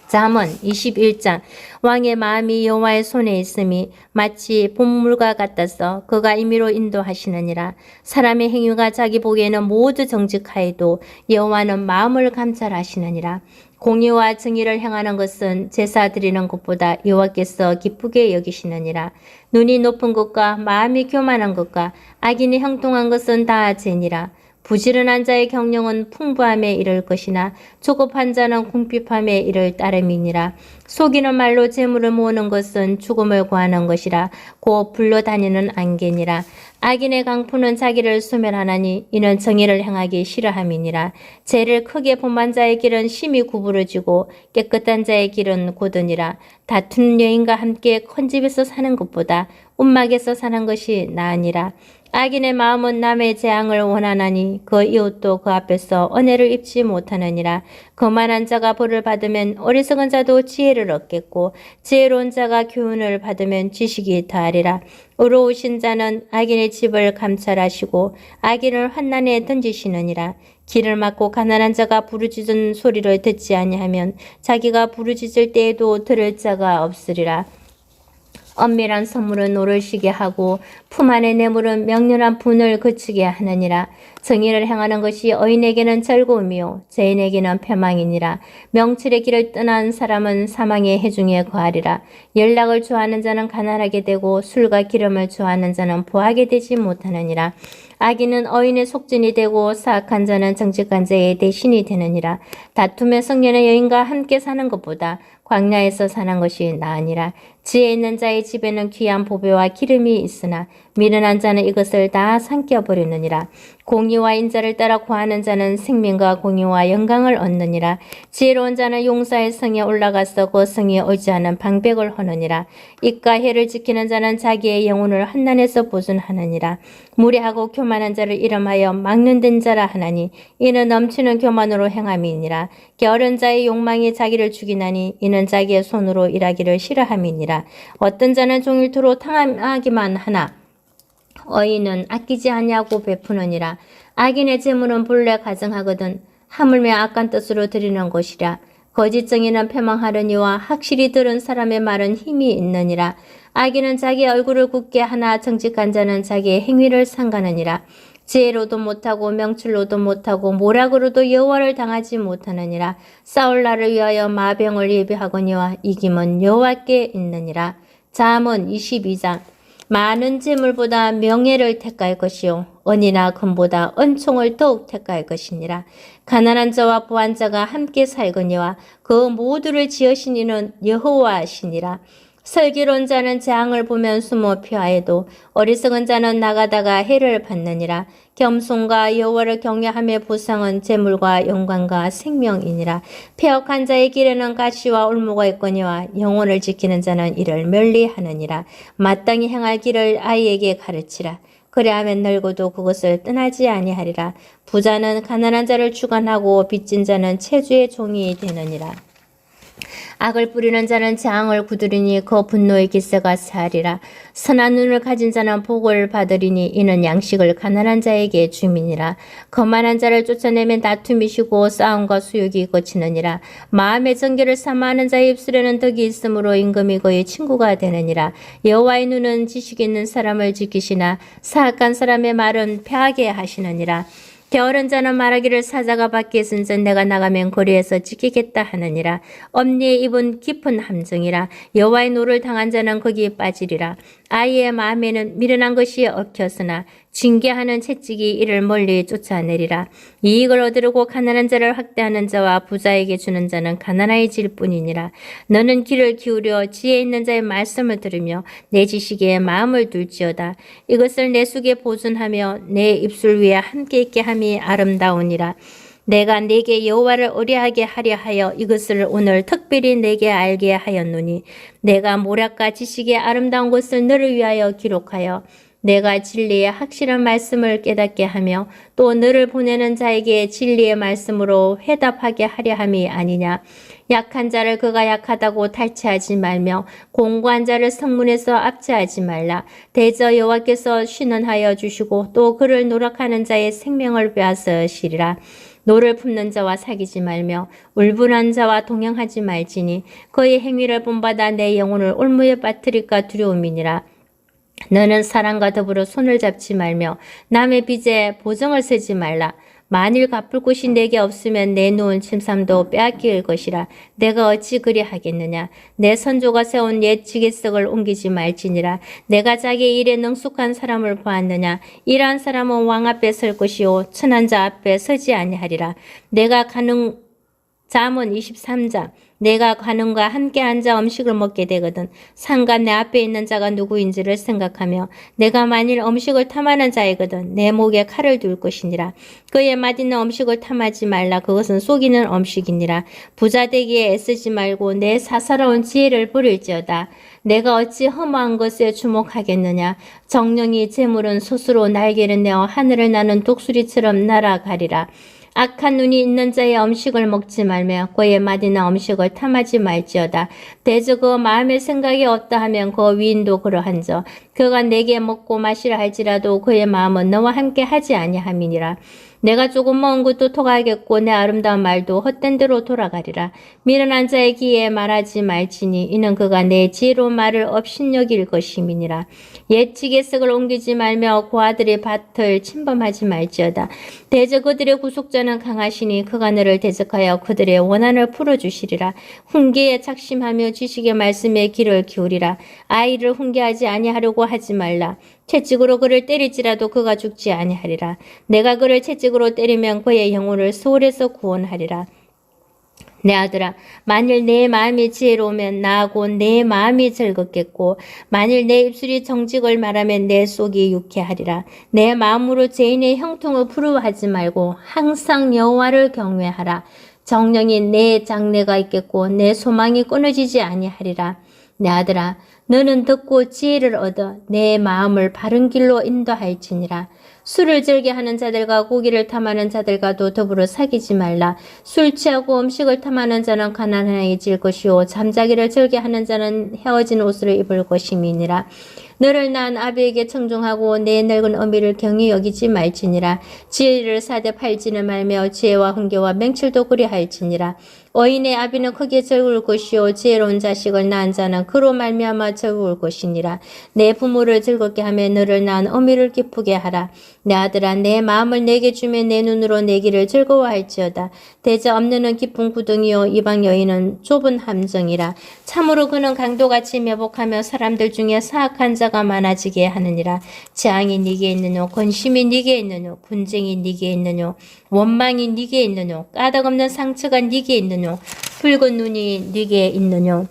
잠언 21장. 왕의 마음이 여호와의 손에 있음이 마치 봄물과 같아서 그가 임의로 인도하시느니라. 사람의 행위가 자기 보기에는 모두 정직하여도 여호와는 마음을 감찰하시느니라. 공의와 정의를 행하는 것은 제사 드리는 것보다 여호와께서 기쁘게 여기시느니라. 눈이 높은 것과 마음이 교만한 것과 악인이 형통한 것은 다 죄니라. 부지런한 자의 경영은 풍부함에 이를 것이나 조급한 자는 궁핍함에 이를 따름이니라. 속이는 말로 재물을 모으는 것은 죽음을 구하는 것이라. 곧 불러다니는 안개니라. 악인의 강포는 자기를 소멸하나니 이는 정의를 행하기 싫어함이니라. 죄를 크게 범한 자의 길은 심히 구부러지고 깨끗한 자의 길은 고드니라. 다투는 여인과 함께 큰 집에서 사는 것보다 움막에서 사는 것이 나으니라. 악인의 마음은 남의 재앙을 원하나니 그 이웃도 그 앞에서 은혜를 입지 못하느니라. 거만한 자가 벌을 받으면 어리석은 자도 지혜를 얻겠고 지혜로운 자가 교훈을 받으면 지식이 더하리라. 의로우신 자는 악인의 집을 감찰하시고 악인을 환난에 던지시느니라. 길을 막고 가난한 자가 부르짖은 소리를 듣지 아니하면 자기가 부르짖을 때에도 들을 자가 없으리라. 엄밀한 선물은 노를 쉬게 하고 품 안의 뇌물은 명렬한 분을 그치게 하느니라. 정의를 행하는 것이 의인에게는 즐거움이요 죄인에게는 패망이니라. 명철의 길을 떠난 사람은 사망의 해중에 거하리라. 연락을 좋아하는 자는 가난하게 되고 술과 기름을 좋아하는 자는 보하게 되지 못하느니라. 악인은 의인의 속전이 되고 사악한 자는 정직한 자의 대신이 되느니라. 다툼의 성년의 여인과 함께 사는 것보다 광야에서 사는 것이 나으니라. 지혜 있는 자의 집에는 귀한 보배와 기름이 있으나 미련한 자는 이것을 다 삼켜버리느니라. 공의와 인자를 따라 구하는 자는 생명과 공의와 영광을 얻느니라. 지혜로운 자는 용사의 성에 올라가서 그 성에 의지하는 방백을 하느니라. 입과 해를 지키는 자는 자기의 영혼을 환난에서 보존하느니라. 무례하고 교만한 자를 이름하여 막는된 자라 하나니 이는 넘치는 교만으로 행함이니라. 게으른 자의 욕망이 자기를 죽이나니 이는 자기의 손으로 일하기를 싫어함이니라. 어떤 자는 종일토록 탕함하기만 하나 의인은 아끼지 아니하고 베푸느니라. 악인의 재물은 본래 가증하거든 하물며 악한 뜻으로 드리는 것이라. 거짓 정의는 패망하려니와 확실히 들은 사람의 말은 힘이 있느니라. 악인은 자기 얼굴을 굳게 하나 정직한 자는 자기의 행위를 상가느니라. 지혜로도 못하고 명철로도 못하고 모략으로도 여호와를 당하지 못하느니라. 싸울 날을 위하여 마병을 예비하거니와 이김은 여호와께 있느니라. 잠언 22장. 많은 재물보다 명예를 택할 것이요 은이나 금보다 은총을 더욱 택할 것이니라. 가난한 자와 부한 자가 함께 살거니와 그 모두를 지으신 이는 여호와시니라. 슬기로운 자는 재앙을 보면 숨어 피하여도 어리석은 자는 나가다가 해를 받느니라. 겸손과 여호와를 경외함의 보상은 재물과 영광과 생명이니라. 패역한 자의 길에는 가시와 올무가 있거니와 영혼을 지키는 자는 이를 멸리하느니라. 마땅히 행할 길을 아이에게 가르치라. 그래하면 늙어도 그것을 떠나지 아니하리라. 부자는 가난한 자를 주관하고 빚진 자는 체주의 종이 되느니라. 악을 뿌리는 자는 재앙을 구두리니 그 분노의 기세가 사하리라. 선한 눈을 가진 자는 복을 받으리니 이는 양식을 가난한 자에게 주민이라. 거만한 자를 쫓아내면 다툼이시고 싸움과 수욕이 거치느니라. 마음의 정결을 삼아하는 자의 입술에는 덕이 있으므로 임금이 그의 친구가 되느니라. 여호와의 눈은 지식 있는 사람을 지키시나 사악한 사람의 말은 패하게 하시느니라. 게으른 자는 말하기를 사자가 밖에 있은즉 내가 나가면 거리에서 지키겠다 하느니라. 엄니의 입은 깊은 함정이라. 여호와의 노를 당한 자는 거기에 빠지리라. 아이의 마음에는 미련한 것이 얽혔으나 징계하는 채찍이 이를 멀리 쫓아내리라. 이익을 얻으려고 가난한 자를 학대하는 자와 부자에게 주는 자는 가난해질 뿐이니라. 너는 귀를 기울여 지혜 있는 자의 말씀을 들으며 내 지식에 마음을 둘지어다. 이것을 내 속에 보존하며 내 입술 위에 함께 있게 함이 아름다우니라. 내가 네게 여호와를 의뢰하게 하려 하여 이것을 오늘 특별히 내게 알게 하였노니 내가 모략과 지식의 아름다운 것을 너를 위하여 기록하여 내가 진리의 확실한 말씀을 깨닫게 하며 또 너를 보내는 자에게 진리의 말씀으로 회답하게 하려 함이 아니냐. 약한 자를 그가 약하다고 탈취하지 말며 공고한 자를 성문에서 압제하지 말라. 대저 여호와께서 신원하여 주시고 또 그를 노력하는 자의 생명을 빼앗으시리라. 노를 품는 자와 사귀지 말며 울분한 자와 동행하지 말지니 그의 행위를 본받아 내 영혼을 올무에 빠뜨릴까 두려움이니라. 너는 사랑과 더불어 손을 잡지 말며 남의 빚에 보증을 세지 말라. 만일 갚을 곳이 내게 없으면 내 놓은 침삼도 빼앗길 것이라. 내가 어찌 그리 하겠느냐. 내 선조가 세운 옛 지게석을 옮기지 말지니라. 내가 자기 일에 능숙한 사람을 보았느냐. 이러한 사람은 왕 앞에 설 것이요 천한 자 앞에 서지 아니하리라. 내가 가는 잠언 23장. 내가 관원과 함께 앉아 음식을 먹게 되거든 상관 내 앞에 있는 자가 누구인지를 생각하며 내가 만일 음식을 탐하는 자이거든 내 목에 칼을 둘 것이니라. 그의 맛있는 음식을 탐하지 말라. 그것은 속이는 음식이니라. 부자 되기에 애쓰지 말고 내 사사로운 지혜를 부릴지어다. 내가 어찌 허무한 것에 주목하겠느냐. 정령이 재물은 스스로 날개를 내어 하늘을 나는 독수리처럼 날아가리라. 악한 눈이 있는 자의 음식을 먹지 말며 그의 맛있는 음식을 탐하지 말지어다. 대저 그 마음의 생각이 어떠하면 그 위인도 그러한저. 그가 내게 먹고 마시라 할지라도 그의 마음은 너와 함께 하지 아니함이니라. 내가 조금 먹은 것도 토하겠고 내 아름다운 말도 헛된 대로 돌아가리라. 미련한 자의 귀에 말하지 말지니 이는 그가 내 지혜로운 말을 업신여길 것임이니라. 옛 지게석을 옮기지 말며 고아들의 밭을 침범하지 말지어다. 대저 그들의 구속자는 강하시니 그가 너를 대적하여 그들의 원한을 풀어주시리라. 훈계에 착심하며 지식의 말씀에 귀를 기울이라. 아이를 훈계하지 아니하려고 하지 말라. 채찍으로 그를 때릴지라도 그가 죽지 아니하리라. 내가 그를 채찍으로 때리면 그의 영혼을 소홀에서 구원하리라. 내 아들아, 만일 내 마음이 지혜로우면 나하고 내 마음이 즐겁겠고 만일 내 입술이 정직을 말하면 내 속이 유쾌하리라. 내 마음으로 죄인의 형통을 부러워하지 말고 항상 여호와를 경외하라. 정령이 내 장래가 있겠고 내 소망이 끊어지지 아니하리라. 내 아들아, 너는 듣고 지혜를 얻어 내 마음을 바른 길로 인도할지니라. 술을 즐겨 하는 자들과 고기를 탐하는 자들과도 더불어 사귀지 말라. 술 취하고 음식을 탐하는 자는 가난해질 것이요 잠자기를 즐겨 하는 자는 헤어진 옷을 입을 것임이니라. 너를 낳은 아비에게 청종하고 내 늙은 어미를 경히 여기지 말지니라. 지혜를 사대 팔지는 말며 지혜와 훈계와 맹칠도 그리할지니라. 어인의 아비는 크게 즐거울 것이요 지혜로운 자식을 낳은 자는 그로 말미암아 즐거울 것이니라. 내 부모를 즐겁게 하며 너를 낳은 어미를 기쁘게 하라. 내 아들아, 내 마음을 내게 주며 내 눈으로 내 길을 즐거워할지어다. 대저 없는 깊은 구덩이요 이방 여인은 좁은 함정이라. 참으로 그는 강도같이 매복하며 사람들 중에 사악한 자가 많아지게 하느니라. 재앙이 네게 있느뇨, 권심이 네게 있느뇨, 분쟁이 네게 있느뇨, 원망이 네게 있느뇨, 까닭없는 상처가 네게 있느뇨, 붉은 눈이 네게 있느뇨.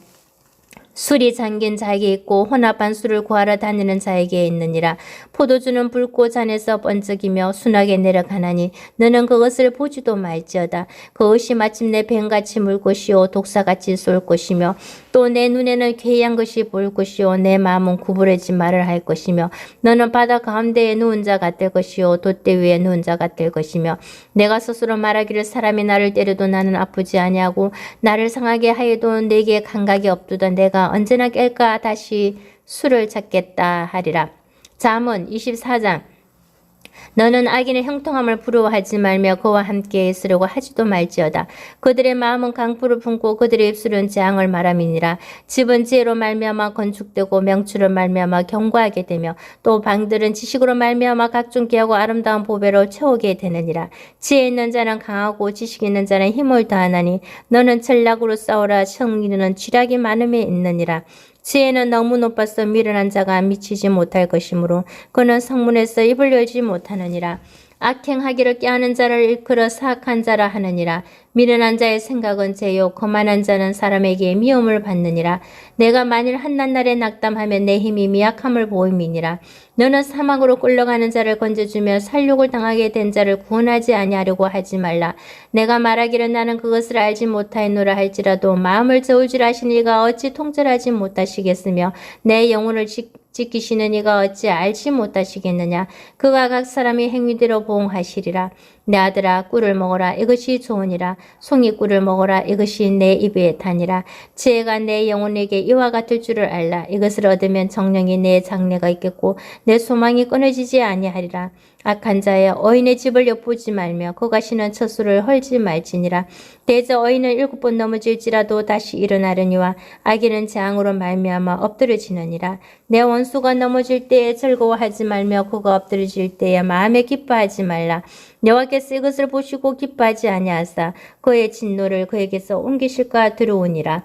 술이 잠긴 자에게 있고 혼합한 술을 구하러 다니는 자에게 있느니라. 포도주는 붉고 잔에서 번쩍이며 순하게 내려가나니 너는 그것을 보지도 말지어다. 그것이 마침내 뱀같이 물 것이요 독사같이 쏠 것이며 또 내 눈에는 괴이한 것이 보일 것이요 내 마음은 구부러지 말을 할 것이며 너는 바다 가운데에 누운 자가 될 것이요 돛대 위에 누운 자가 될 것이며 내가 스스로 말하기를 사람이 나를 때려도 나는 아프지 아니하고 나를 상하게 하여도 내게 감각이 없도다. 내가 언제나 깰까 다시 술을 찾겠다 하리라. 잠언 24장. 너는 악인의 형통함을 부러워하지 말며 그와 함께 있으려고 하지도 말지어다. 그들의 마음은 강포를 품고 그들의 입술은 재앙을 말함이니라. 집은 지혜로 말미암아 건축되고 명추로 말미암아 견고하게 되며 또 방들은 지식으로 말미암아 각종 귀하고 아름다운 보배로 채우게 되느니라. 지혜 있는 자는 강하고 지식 있는 자는 힘을 더하나니 너는 전략으로 싸우라. 승리는 쥐락이 많음에 있느니라. 지혜는 너무 높아서 미련한 자가 미치지 못할 것이므로 그는 성문에서 입을 열지 못하느니라. 악행하기를 꾀하는 자를 일컬어 사악한 자라 하느니라. 미련한 자의 생각은 죄요 거만한 자는 사람에게 미움을 받느니라. 내가 만일 한낱날에 낙담하면 내 힘이 미약함을 보임이니라. 너는 사막으로 끌려가는 자를 건져주며 살육을 당하게 된 자를 구원하지 아니하려고 하지 말라. 내가 말하기를 나는 그것을 알지 못하였노라 할지라도 마음을 저울질 하시는 이가 어찌 통절하지 못하시겠으며 내 영혼을 지키시는 이가 어찌 알지 못하시겠느냐. 그가 각 사람이 행위대로 보응하시리라. 내 아들아 꿀을 먹어라 이것이 좋으니라. 송이 꿀을 먹어라 이것이 내 입에 다니라. 지혜가 내 영혼에게 이와 같을 줄을 알라. 이것을 얻으면 정령이 내 장래가 있겠고 내 소망이 끊어지지 아니하리라. 악한 자의 어인의 집을 엿보지 말며 그가 쉬는 처소를 헐지 말지니라. 대저 어인은 7번 넘어질지라도 다시 일어나려니와 악인은 재앙으로 말미암아 엎드러지느니라. 내 원수가 넘어질 때에 즐거워하지 말며 그가 엎드러질 때에 마음에 기뻐하지 말라. 여호와께서 이것을 보시고 기뻐하지 아니하사 그의 진노를 그에게서 옮기실까 두려우니라.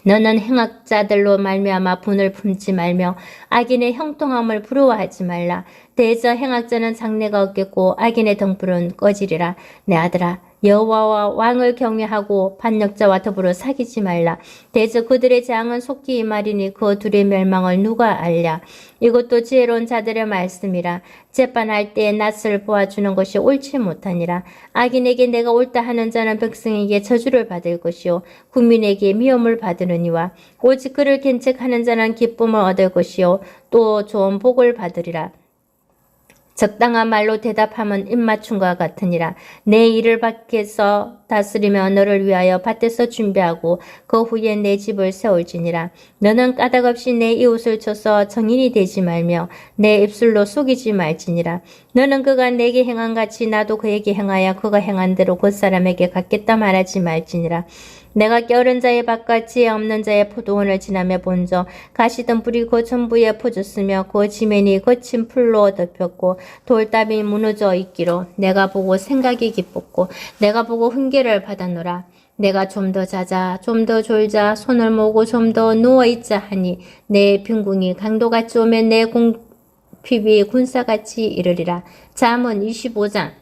너는 행악자들로 말미암아 분을 품지 말며 악인의 형통함을 부러워하지 말라. 대저 행악자는 장래가 없겠고 악인의 등불은 꺼지리라. 내 아들아 여호와와 왕을 경외하고 반역자와 더불어 사귀지 말라. 대저 그들의 재앙은 속히 임하리니 그 둘의 멸망을 누가 알랴. 이것도 지혜로운 자들의 말씀이라. 재판할 때에 낯을 보아주는 것이 옳지 못하니라. 악인에게 내가 옳다 하는 자는 백성에게 저주를 받을 것이요 국민에게 미움을 받으느니와 오직 그를 견책하는 자는 기쁨을 얻을 것이요 또 좋은 복을 받으리라. 적당한 말로 대답함은 입맞춤과 같으니라. 내 일을 밖에서 다스리며 너를 위하여 밭에서 준비하고 그 후에 내 집을 세울지니라. 너는 까닭없이 내 이웃을 쳐서 정인이 되지 말며 내 입술로 속이지 말지니라. 너는 그가 내게 행한 같이 나도 그에게 행하여 그가 행한 대로 그 사람에게 갚겠다 말하지 말지니라. 내가 게으른 자의 밭과 지혜 없는 자의 포도원을 지나며 본저 가시덤불이 그 전부에 퍼졌으며 그 지면이 거친 풀로 덮였고 돌담이 무너져 있기로 내가 보고 생각이 기뻤고 내가 보고 훈계를 받았노라. 내가 좀 더 자자 좀 더 졸자 손을 모으고 좀 더 누워있자 하니 내 빈궁이 강도같이 오면 내 공핍이 군사같이 이르리라. 잠언 25장.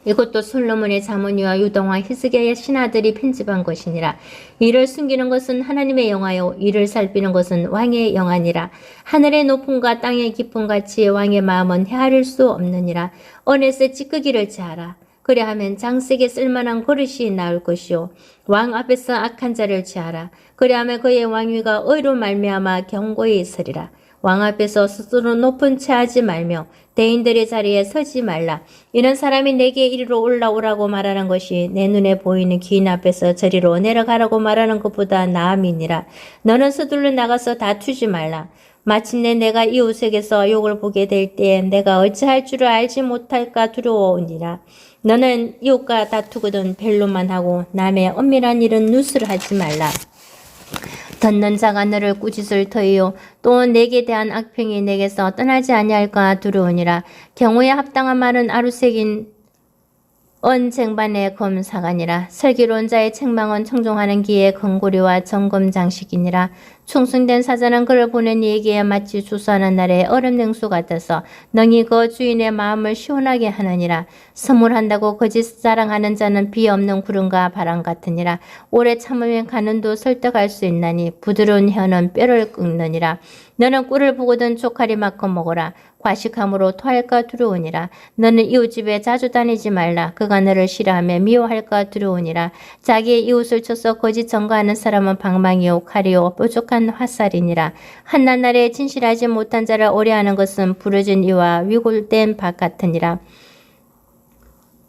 이것도 솔로몬의 잠언이와 유동화 히스기야의 신하들이 편집한 것이니라. 이를 숨기는 것은 하나님의 영화요 이를 살피는 것은 왕의 영화니라. 하늘의 높음과 땅의 깊음 같이 왕의 마음은 헤아릴 수 없느니라. 언에서 찌끄기를 제하라. 그래하면 장색에 쓸만한 그릇이 나올 것이요 왕 앞에서 악한 자를 제하라. 그래하면 그의 왕위가 의로 말미암아 견고히 서리라. 왕 앞에서 스스로 높은 채하지 말며 대인들의 자리에 서지 말라. 이런 사람이 내게 이리로 올라오라고 말하는 것이 내 눈에 보이는 기인 앞에서 저리로 내려가라고 말하는 것보다 나음이니라. 너는 서둘러 나가서 다투지 말라. 마침내 내가 이웃에게서 욕을 보게 될 때에 내가 어찌할 줄을 알지 못할까 두려워오니라. 너는 이웃과 다투거든 벨로만 하고 남의 엄밀한 일은 누스를 하지 말라. 듣는 자가 너를 꾸짖을 터이요 또 내게 대한 악평이 내게서 떠나지 아니할까 두려우니라. 경우에 합당한 말은 아루새긴 언쟁반의 검사가니라. 슬기로운 자의 책망은 청종하는 기의 건고리와 점검장식이니라. 충성된 사자는 그를 보낸 이에게 마치 주수하는 날의 얼음 냉수 같아서 능히 그 주인의 마음을 시원하게 하느니라. 선물한다고 거짓 자랑하는 자는 비 없는 구름과 바람 같으니라. 오래 참으면 가는도 설득할 수 있나니 부드러운 혀는 뼈를 끓느니라. 너는 꿀을 부거든 조카리 마커 먹어라. 과식함으로 토할까 두려우니라. 너는 이웃집에 자주 다니지 말라. 그가 너를 싫어하며 미워할까 두려우니라. 자기의 이웃을 쳐서 거짓 전가하는 사람은 방망이요 칼이요 뾰족한 화살이니라. 한낱날에 진실하지 못한 자를 오래하는 것은 부러진 이와 위골된 밭 같으니라.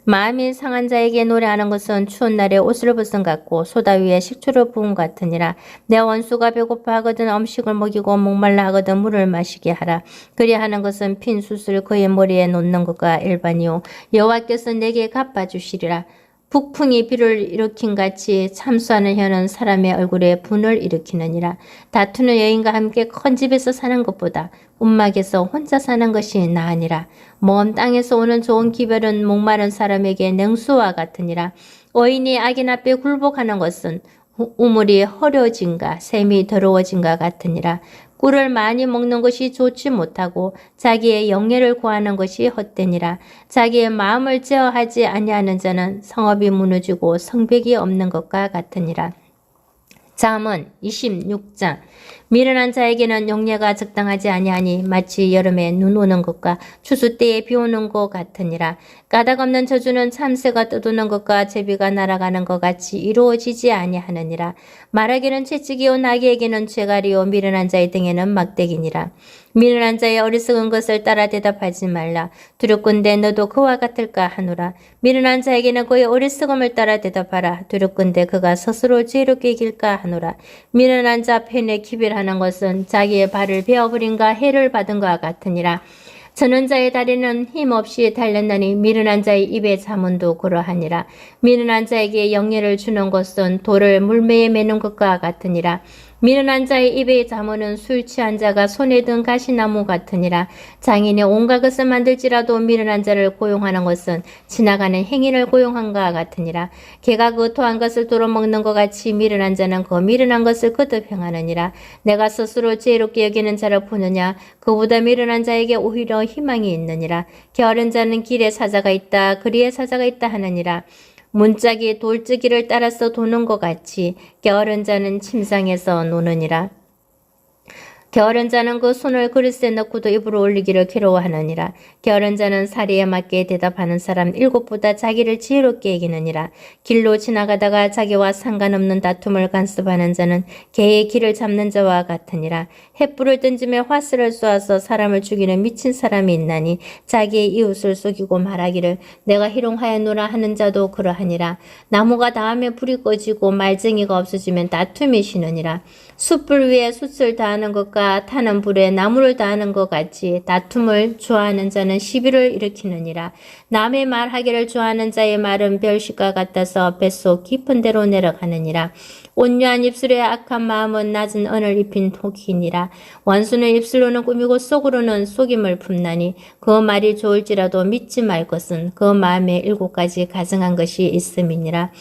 마음이 상한 자에게 노래하는 것은 추운 날에 옷을 벗은 같고 소다 위에 식초를 부은 같으니라. 내 원수가 배고파 하거든 음식을 먹이고 목말라 하거든 물을 마시게 하라. 그리하는 것은 핀 숯을 그의 머리에 놓는 것과 일반이요 여호와께서 내게 갚아주시리라. 북풍이 비를 일으킨 같이 참수하는 혀는 사람의 얼굴에 분을 일으키느니라. 다투는 여인과 함께 큰 집에서 사는 것보다 움막에서 혼자 사는 것이 나으니라. 먼 땅에서 오는 좋은 기별은 목마른 사람에게 냉수와 같으니라. 어인이 악인 앞에 굴복하는 것은 우물이 허려진가 샘이 더러워진가 같으니라. 꿀을 많이 먹는 것이 좋지 못하고 자기의 영예를 구하는 것이 헛되니라. 자기의 마음을 제어하지 아니하는 자는 성읍이 무너지고 성벽이 없는 것과 같으니라. 잠언 26장. 미련한 자에게는 영예가 적당하지 아니하니 마치 여름에 눈 오는 것과 추수 때에 비 오는 것 같으니라. 까닭 없는 저주는 참새가 떠도는 것과 제비가 날아가는 것 같이 이루어지지 아니하느니라. 말하기는 채찍이요 나귀에게는 쇠갈이요 미련한 자의 등에는 막대기니라. 미련한 자의 어리석은 것을 따라 대답하지 말라. 두렵건대 너도 그와 같을까 하노라. 미련한 자에게는 그의 어리석음을 따라 대답하라. 두렵건대 그가 스스로 지혜롭게 이길까 하노라. 미련한 자 편에 기별하는 것은 자기의 발을 베어버린가 해를 받은 것과 같으니라. 저는 자의 다리는 힘없이 달렸나니 미련한 자의 입에 자문도 그러하니라. 미련한 자에게 영예를 주는 것은 돌을 물매에 매는 것과 같으니라. 미련한 자의 입의 잠언은 술 취한 자가 손에 든 가시나무 같으니라. 장인이 온갖 것을 만들지라도 미련한 자를 고용하는 것은 지나가는 행인을 고용한가 같으니라. 개가 그 토한 것을 도로 먹는 것 같이 미련한 자는 그 미련한 것을 거듭 행하느니라. 내가 스스로 지혜롭게 여기는 자를 보느냐. 그보다 미련한 자에게 오히려 희망이 있느니라. 게으른 자는 길에 사자가 있다. 거리에 사자가 있다 하느니라. 문짝이 돌뜨기를 따라서 도는 것 같이 게으른 자는 침상에서 노느니라. 게으른 자는 그 손을 그릇에 넣고도 입으로 올리기를 괴로워하느니라. 게으른 자는 사리에 맞게 대답하는 사람 7보다 자기를 지혜롭게 여기느니라. 길로 지나가다가 자기와 상관없는 다툼을 간섭하는 자는 개의 길을 잡는 자와 같으니라. 횃불을 던짐에 화살을 쏘아서 사람을 죽이는 미친 사람이 있나니 자기의 이웃을 속이고 말하기를 내가 희롱하였노라 하는 자도 그러하니라. 나무가 닿으면 불이 꺼지고 말쟁이가 없어지면 다툼이 쉬느니라. 숯불 위에 숯을 다하는 것과 타는 불에 나무를 다하는 것 같이 다툼을 좋아하는 자는 시비를 일으키느니라. 남의 말하기를 좋아하는 자의 말은 별식과 같아서 뱃속 깊은 데로 내려가느니라. 온유한 입술에 악한 마음은 낮은 언을 입힌 독이니라. 원수는 입술로는 꾸미고 속으로는 속임을 품나니 그 말이 좋을지라도 믿지 말 것은 그 마음에 7가지 가증한 것이 있음이니라.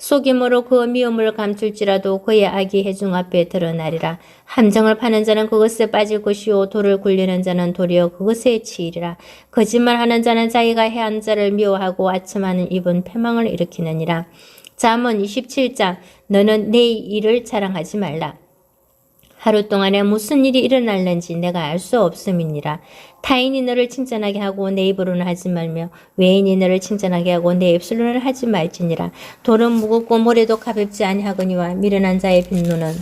속임으로 그 미움을 감출지라도 그의 악이 회중 앞에 드러나리라. 함정을 파는 자는 그것에 빠질 것이요 돌을 굴리는 자는 도리어 그것에 치이리라. 거짓말하는 자는 자기가 해한 자를 미워하고 아첨하는 입은 패망을 일으키느니라. 잠언 27장. 너는 내 일을 자랑하지 말라. 하루 동안에 무슨 일이 일어날는지 내가 알 수 없음이니라. 타인이 너를 칭찬하게 하고 내 입으로는 하지 말며 외인이 너를 칭찬하게 하고 내 입술로는 하지 말지니라. 돌은 무겁고 모래도 가볍지 아니하거니와 미련한 자의 빈노는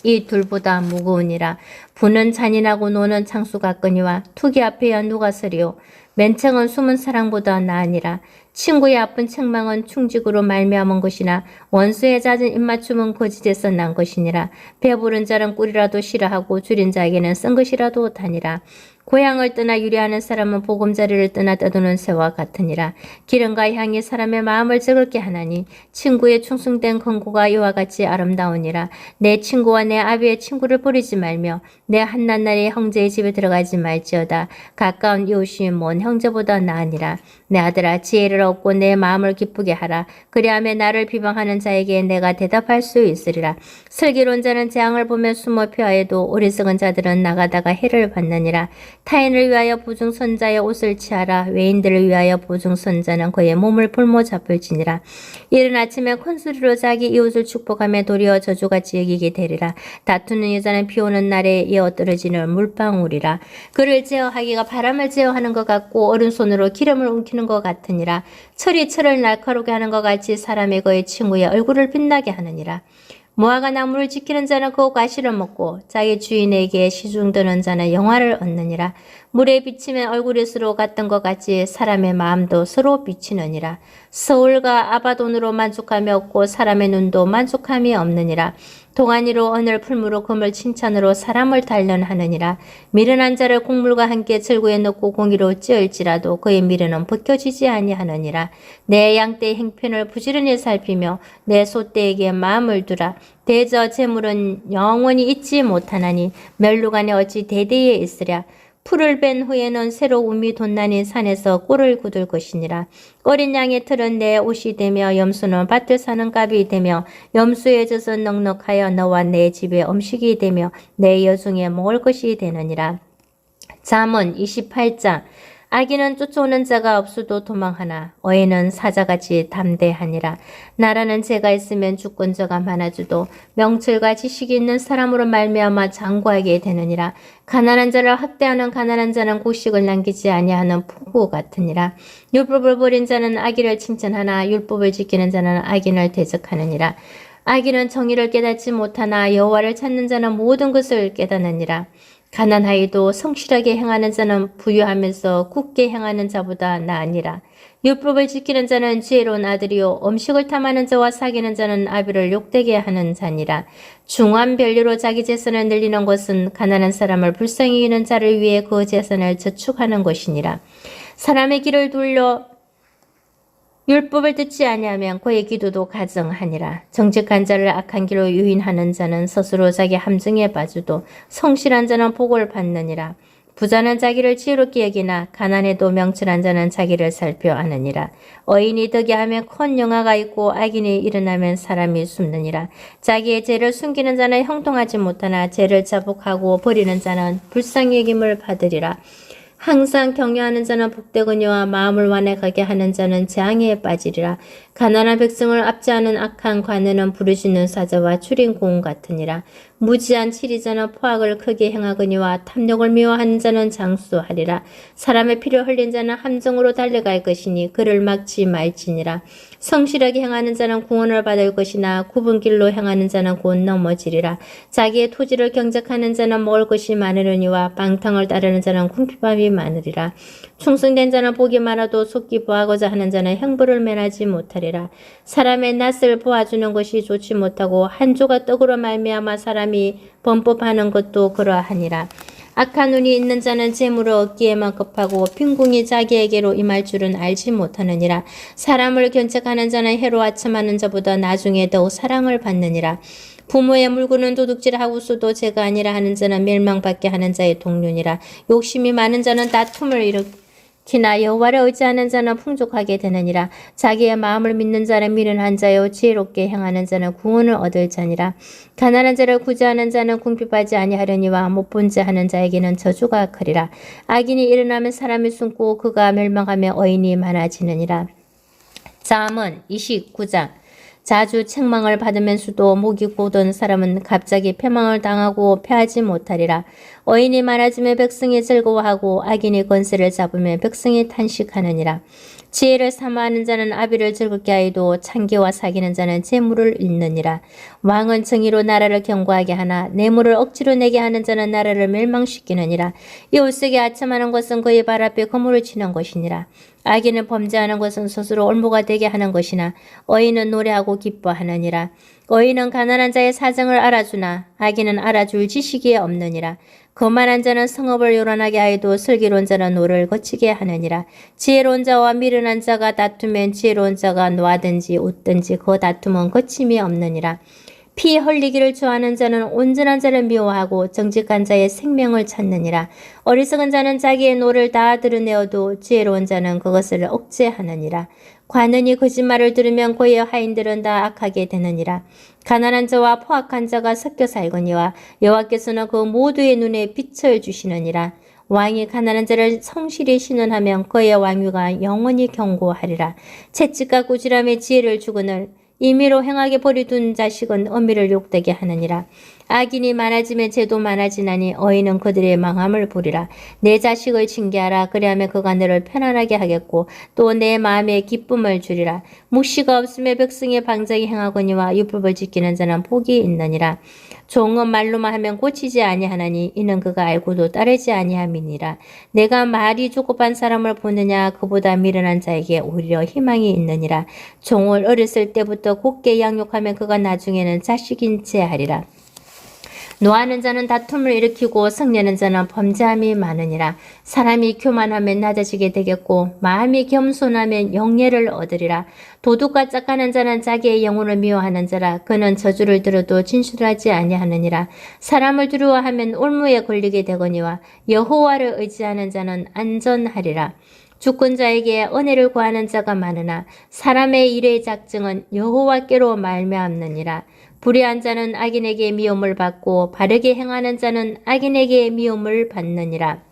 이 둘보다 무거우니라. 부는 잔인하고 노는 창수 같거니와 투기 앞에야 누가 서리요. 맨청은 숨은 사랑보다 나으니라. 친구의 아픈 책망은 충직으로 말미암은 것이나 원수의 잦은 입맞춤은 거짓에서 난 것이니라. 배부른 자는 꿀이라도 싫어하고 줄인 자에게는 쓴 것이라도 다니라. 고향을 떠나 유리하는 사람은 보금자리를 떠나 떠도는 새와 같으니라. 기름과 향이 사람의 마음을 즐겁게 하나니 친구의 충성된 권고가 이와 같이 아름다우니라. 내 친구와 내 아비의 친구를 버리지 말며 내 한낱날에 형제의 집에 들어가지 말지어다. 가까운 이웃이 먼 형제보다 나으니라. 내 아들아 지혜를 얻고 내 마음을 기쁘게 하라. 그리하며 나를 비방하는 자에게 내가 대답할 수 있으리라. 슬기로운 자는 재앙을 보며 숨어 피하여도 어리석은 자들은 나가다가 해를 받느니라. 타인을 위하여 보증선자의 옷을 취하라. 외인들을 위하여 보증선자는 그의 몸을 볼모 잡을지니라. 이른 아침에 큰소리로 자기 이웃을 축복하며 도리어 저주같이 여기게 되리라. 다투는 여자는 비오는 날에 이어 떨어지는 물방울이라. 그를 제어하기가 바람을 제어하는 것 같고 오른손으로 기름을 움키는 것 같으니라. 철이 철을 날카롭게 하는 것 같이 사람의 그의 친구의 얼굴을 빛나게 하느니라. 무화과 나무를 지키는 자는 그 과실을 먹고 자기 주인에게 시중드는 자는 영화를 얻느니라. 물에 비치면 얼굴이 서로 같던 것 같이 사람의 마음도 서로 비치느니라. 서울과 아바돈으로 만족함이 없고 사람의 눈도 만족함이 없느니라. 동안이로 언을 풀무로 금을 칭찬으로 사람을 단련하느니라. 미련한 자를 곡물과 함께 절구에 넣고 공의로 찌을지라도 그의 미련은 벗겨지지 아니하느니라. 내 양떼의 행편을 부지런히 살피며 내 소떼에게 마음을 두라. 대저 재물은 영원히 잊지 못하나니 멸류관에 어찌 대대에 있으랴. 풀을 벤 후에는 새로 우미 돋나니 산에서 꿀을 굳을 것이니라. 어린 양의 털은 내 옷이 되며 염소는 밭을 사는 값이 되며 염소의 젖은 넉넉하여 너와 내 집의 음식이 되며 내 여중에 먹을 것이 되느니라. 잠언 28장. 악인은 쫓아오는 자가 없어도 도망하나 어인은 사자같이 담대하니라. 나라는 죄가 있으면 주권자가 많아져도 명철과 지식이 있는 사람으로 말미암아 장구하게 되느니라. 가난한 자를 학대하는 가난한 자는 곡식을 남기지 아니하는 폭우 같으니라. 율법을 버린 자는 악인을 칭찬하나 율법을 지키는 자는 악인을 대적하느니라. 악인은 정의를 깨닫지 못하나 여호와를 찾는 자는 모든 것을 깨닫느니라. 가난하여도 성실하게 행하는 자는 부유하면서 굳게 행하는 자보다 나으니라. 율법을 지키는 자는 지혜로운 아들이요 음식을 탐하는 자와 사귀는 자는 아비를 욕되게 하는 자니라. 중한 별리로 자기 재산을 늘리는 것은 가난한 사람을 불쌍히 여기는 자를 위해 그 재산을 저축하는 것이니라. 사람의 길을 돌려 율법을 듣지 아니하면 그의 기도도 가증하니라. 정직한 자를 악한 길로 유인하는 자는 스스로 자기 함정에 빠져도 성실한 자는 복을 받느니라. 부자는 자기를 지혜롭게 여기나 가난해도 명철한 자는 자기를 살펴 아느니라. 어인이 덕이하면 큰 영화가 있고 악인이 일어나면 사람이 숨느니라. 자기의 죄를 숨기는 자는 형통하지 못하나 죄를 자복하고 버리는 자는 불쌍히 여김을 받으리라. 항상 경외하는 자는 복되거니와 마음을 완악하게 하는 자는 재앙에 빠지리라. 가난한 백성을 압제하는 악한 관원은 부르짖는 사자와 추린 고음 같으니라. 무지한 치리자는 포악을 크게 행하거니와 탐욕을 미워하는 자는 장수하리라. 사람의 피를 흘린 자는 함정으로 달려갈 것이니 그를 막지 말지니라. 성실하게 행하는 자는 구원을 받을 것이나 굽은 길로 행하는 자는 곧 넘어지리라. 자기의 토지를 경작하는 자는 먹을 것이 많으려니와 방탕을 따르는 자는 궁핍함이 많으리라. 충성된 자는 복이 많아도 속기 보하고자 하는 자는 형벌을 면하지 못하리라. 사람의 낯을 보아주는 것이 좋지 못하고 한 조각 떡으로 말미암아 사람이 범법하는 것도 그러하니라. 악한 눈이 있는 자는 재물을 얻기에만 급하고 빈궁이 자기에게로 임할 줄은 알지 못하느니라. 사람을 견책하는 자는 해로 아첨하는 자보다 나중에 더욱 사랑을 받느니라. 부모의 물건은 도둑질하고서도 죄가 아니라 하는 자는 멸망받게 하는 자의 동료니라. 욕심이 많은 자는 다툼을 일으키나 여호와를 의지하는 자는 풍족하게 되느니라. 자기의 마음을 믿는 자는 미련한 자요 지혜롭게 행하는 자는 구원을 얻을 자니라. 가난한 자를 구제하는 자는 궁핍하지 아니하려니와 못본 자 하는 자에게는 저주가 크리라. 악인이 일어나면 사람이 숨고 그가 멸망하며 어인이 많아지느니라. 잠언 29장. 자주 책망을 받으면서도 목이 고든 사람은 갑자기 패망을 당하고 패하지 못하리라. 어인이 많아지며 백성이 즐거워하고 악인이 권세를 잡으며 백성이 탄식하느니라. 지혜를 사모하는 자는 아비를 즐겁게 하여도 창기와 사귀는 자는 재물을 잃느니라. 왕은 정의로 나라를 견고하게 하나 뇌물을 억지로 내게 하는 자는 나라를 멸망시키느니라. 이웃에게 아첨하는 것은 그의 발 앞에 거물을 치는 것이니라. 악인은 범죄하는 것은 스스로 올무가 되게 하는 것이나 어인은 노래하고 기뻐하느니라. 어인은 가난한 자의 사정을 알아주나 악인은 알아줄 지식이 없느니라. 거만한 자는 성읍을 요란하게 하여도 슬기로운 자는 노를 거치게 하느니라. 지혜로운 자와 미련한 자가 다투면 지혜로운 자가 노하든지 웃든지 그 다툼은 거침이 없느니라. 피 흘리기를 좋아하는 자는 온전한 자를 미워하고 정직한 자의 생명을 찾느니라. 어리석은 자는 자기의 노를 다 드러내어도 지혜로운 자는 그것을 억제하느니라. 관원이 거짓말을 들으면 그의 하인들은 다 악하게 되느니라. 가난한 자와 포악한 자가 섞여 살거니와 여호와께서는 그 모두의 눈에 빛을 주시느니라. 왕이 가난한 자를 성실히 신원하면 그의 왕위가 영원히 견고하리라. 채찍과 꾸지람에 지혜를 주거늘 임의로 행하게 버려둔 자식은 어미를 욕되게 하느니라. 악인이 많아지면 죄도 많아지나니 어인은 그들의 망함을 보리라. 내 자식을 징계하라. 그리하면 그가 너를 편안하게 하겠고 또 내 마음에 기쁨을 주리라. 묵시가 없으며 백성의 방장이 행하거니와 율법을 지키는 자는 복이 있느니라. 종은 말로만 하면 고치지 아니하나니 이는 그가 알고도 따르지 아니함이니라. 내가 말이 조급한 사람을 보느냐 그보다 미련한 자에게 오히려 희망이 있느니라. 종을 어렸을 때부터 곱게 양육하면 그가 나중에는 자식인 채 하리라. 노하는 자는 다툼을 일으키고 성내는 자는 범죄함이 많으니라. 사람이 교만하면 낮아지게 되겠고 마음이 겸손하면 영예를 얻으리라. 도둑과 짝하는 자는 자기의 영혼을 미워하는 자라. 그는 저주를 들어도 진실하지 아니하느니라. 사람을 두려워하면 올무에 걸리게 되거니와 여호와를 의지하는 자는 안전하리라. 주권자에게 은혜를 구하는 자가 많으나 사람의 일의 작정은 여호와께로 말미암느니라. 불의한 자는 악인에게 미움을 받고 바르게 행하는 자는 악인에게 미움을 받느니라.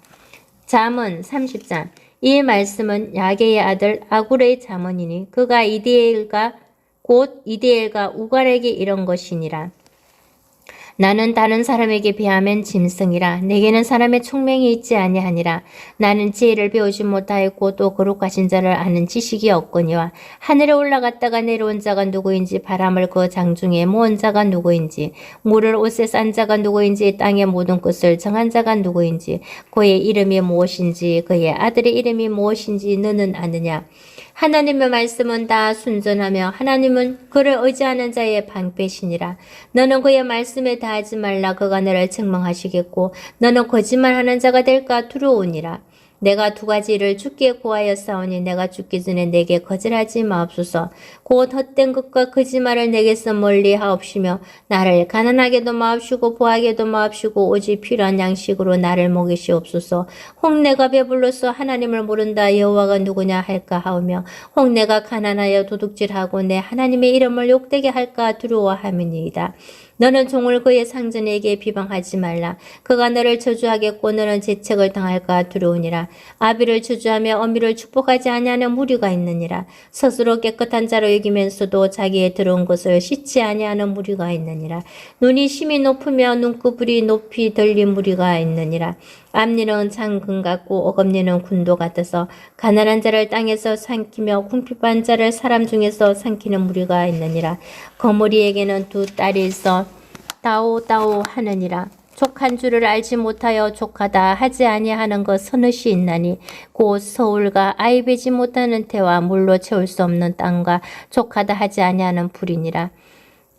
잠언 30장. 이 말씀은 야게의 아들 아굴의 잠언이니 그가 곧 이디엘과 우갈에게 이런 것이니라. 나는 다른 사람에게 비하면 짐승이라. 내게는 사람의 총명이 있지 아니하니라. 나는 지혜를 배우지 못하였고 또 거룩하신 자를 아는 지식이 없거니와 하늘에 올라갔다가 내려온 자가 누구인지 바람을 그 장중에 모은 자가 누구인지 물을 옷에 싼 자가 누구인지 땅의 모든 것을 정한 자가 누구인지 그의 이름이 무엇인지 그의 아들의 이름이 무엇인지 너는 아느냐. 하나님의 말씀은 다 순전하며 하나님은 그를 의지하는 자의 방패시니라. 너는 그의 말씀에 다하지 말라. 그가 너를 책망하시겠고 너는 거짓말하는 자가 될까 두려우니라. 내가 두 가지를 주께 구하였사오니 내가 죽기 전에 내게 거절하지 마옵소서. 곧 헛된 것과 거짓말을 내게서 멀리 하옵시며 나를 가난하게도 마옵시고 부하게도 마옵시고 오직 필요한 양식으로 나를 먹이시옵소서. 혹 내가 배불러서 하나님을 모른다 여호와가 누구냐 할까 하오며 혹 내가 가난하여 도둑질하고 내 하나님의 이름을 욕되게 할까 두려워함이니이다. 너는 종을 그의 상전에게 비방하지 말라. 그가 너를 저주하겠고 너는 재책을 당할까 두려우니라. 아비를 저주하며 어미를 축복하지 아니하는 무리가 있느니라. 스스로 깨끗한 자로 여기면서도 자기의 들어온 것을 씻지 아니하는 무리가 있느니라. 눈이 심히 높으며 눈꺼풀이 높이 들린 무리가 있느니라. 앞니는 장금 같고 어금니는 군도 같아서 가난한 자를 땅에서 삼키며 궁핍한 자를 사람 중에서 삼키는 무리가 있느니라. 거머리에게는 두 딸이 있어 다오다오 하느니라. 족한 줄을 알지 못하여 족하다 하지 아니하는 것 서너시 있나니 곧 서울과 아이 베지 못하는 태와 물로 채울 수 없는 땅과 족하다 하지 아니하는 불이니라.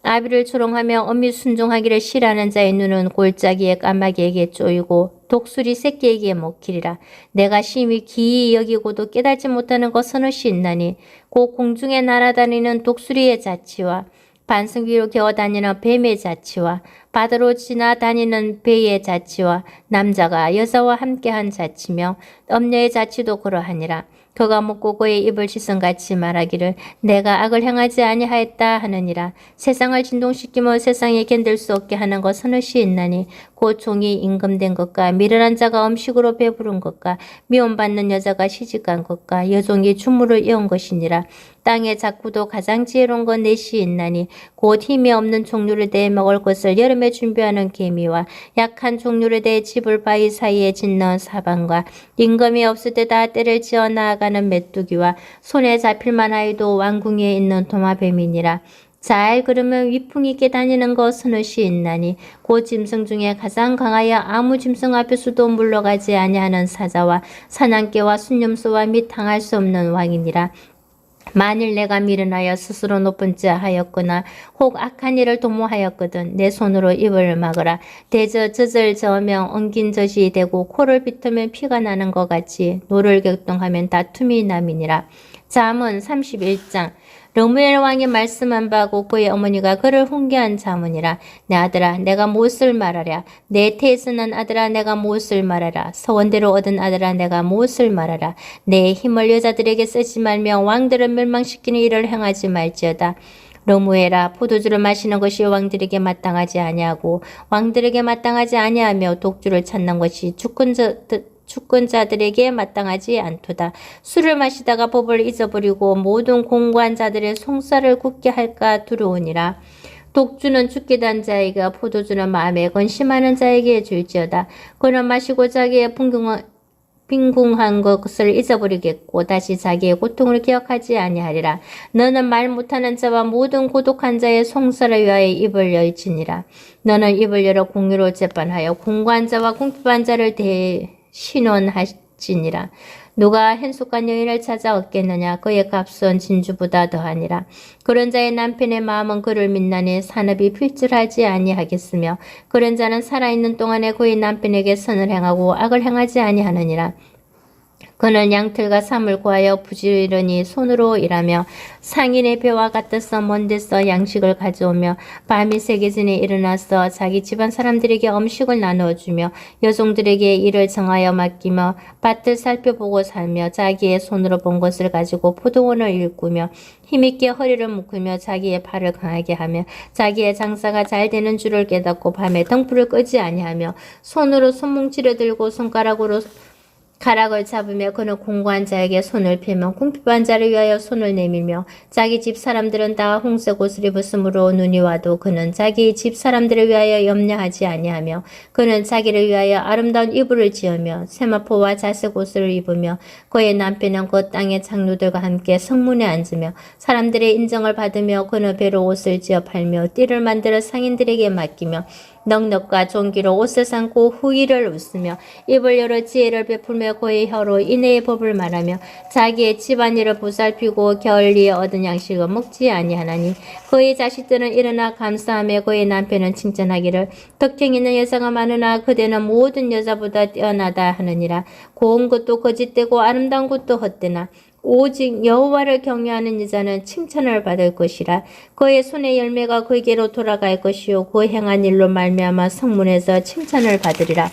아비를 조롱하며 어미 순종하기를 싫어하는 자의 눈은 골짜기의 까마귀에게 쪼이고 독수리 새끼에게 먹히리라. 내가 심히 기이 여기고도 깨닫지 못하는 것 서너시 있나니 곧 공중에 날아다니는 독수리의 자치와 반석 위로 기어다니는 뱀의 자치와 바다로 지나다니는 배의 자치와 남자가 여자와 함께한 자치며 엄녀의 자치도 그러하니라. 그가 묻고 그의 입을 시선같이 말하기를 내가 악을 행하지 아니하였다 하느니라. 세상을 진동시키며 세상에 견딜 수 없게 하는 것 서너시 있나니 곧 종이 임금된 것과 미련한 자가 음식으로 배부른 것과 미움받는 여자가 시집간 것과 여종이 주물을 이은 것이니라. 땅의 작구도 가장 지혜로운 건 넷이 있나니 곧 힘이 없는 종류를 대해 먹을 것을 여름에 준비하는 개미와 약한 종류를 대해 집을 바위 사이에 짓는 사방과 임금이 없을 때다 때를 지어 나아가는 메뚜기와 손에 잡힐만 하여도 왕궁에 있는 도마뱀이니라. 잘 걸으면 위풍 있게 다니는 것 서너시 있나니 곧 짐승 중에 가장 강하여 아무 짐승 앞에서도 물러가지 아니하는 사자와 사냥개와 순념소와 및 당할 수 없는 왕이니라. 만일 내가 미련하여 스스로 높은 자 하였거나 혹 악한 일을 도모하였거든 내 손으로 입을 막으라. 대저 젖을 저으면 엉긴 젖이 되고 코를 비틀면 피가 나는 것 같이 노를 격동하면 다툼이 남이니라. 잠언 31장. 르무엘 왕이 말씀한 바고 그의 어머니가 그를 훈계한 자문이라. 내 아들아 내가 무엇을 말하랴. 내 태에서 난 아들아 내가 무엇을 말하라. 서원대로 얻은 아들아 내가 무엇을 말하라. 내 힘을 여자들에게 쓰지 말며 왕들을 멸망시키는 일을 행하지 말지어다. 르무엘아 포도주를 마시는 것이 왕들에게 마땅하지 아니하고 왕들에게 마땅하지 아니하며 독주를 찾는 것이 주권자들에게 마땅하지 않도다. 술을 마시다가 법을 잊어버리고 모든 공고한 자들의 송사를 굳게 할까 두려우니라. 독주는 죽게 단 자에게 포도주는 마음에 근심하는 자에게 줄지어다. 그는 마시고 자기의 빈궁한 것을 잊어버리겠고 다시 자기의 고통을 기억하지 아니하리라. 너는 말 못하는 자와 모든 고독한 자의 송사를 위하여 입을 열지니라. 너는 입을 열어 공의로 재판하여 공고한 자와 궁핍한 자를 신원하지니라. 누가 행숙한 여인을 찾아 얻겠느냐. 그의 값은 진주보다 더하니라. 그런 자의 남편의 마음은 그를 믿나니 산업이 필출하지 아니하겠으며 그런 자는 살아있는 동안에 그의 남편에게 선을 행하고 악을 행하지 아니하느니라. 그는 양틀과 삼을 구하여 부지런히 손으로 일하며 상인의 배와 같아서 먼 데서 양식을 가져오며 밤이 새기 전에 일어나서 자기 집안 사람들에게 음식을 나누어주며 여종들에게 일을 정하여 맡기며 밭을 살펴보고 살며 자기의 손으로 본 것을 가지고 포도원을 일구며 힘있게 허리를 묶으며 자기의 팔을 강하게 하며 자기의 장사가 잘 되는 줄을 깨닫고 밤에 등불을 끄지 아니하며 손으로 손뭉치를 들고 손가락으로 가락을 잡으며 그는 공고한 자에게 손을 펴며 궁핍한 자를 위하여 손을 내밀며 자기 집 사람들은 다 홍색 옷을 입었으므로 눈이 와도 그는 자기 집 사람들을 위하여 염려하지 아니하며 그는 자기를 위하여 아름다운 이불을 지으며 세마포와 자색 옷을 입으며 그의 남편은 그 땅의 장로들과 함께 성문에 앉으며 사람들의 인정을 받으며 그는 배로 옷을 지어 팔며 띠를 만들어 상인들에게 맡기며 넉넉과 종기로 옷을 삼고 후의를 웃으며 입을 열어 지혜를 베풀며 그의 혀로 인애의 법을 말하며 자기의 집안일을 보살피고 겨울리에 얻은 양식을 먹지 아니하나니 그의 자식들은 일어나 감사하며 그의 남편은 칭찬하기를 덕행 있는 여자가 많으나 그대는 모든 여자보다 뛰어나다 하느니라. 고운 것도 거짓되고 아름다운 것도 헛되나 오직 여호와를 경외하는 여자는 칭찬을 받을 것이라. 그의 손의 열매가 그에게로 돌아갈 것이요 그 행한 일로 말미암아 성문에서 칭찬을 받으리라.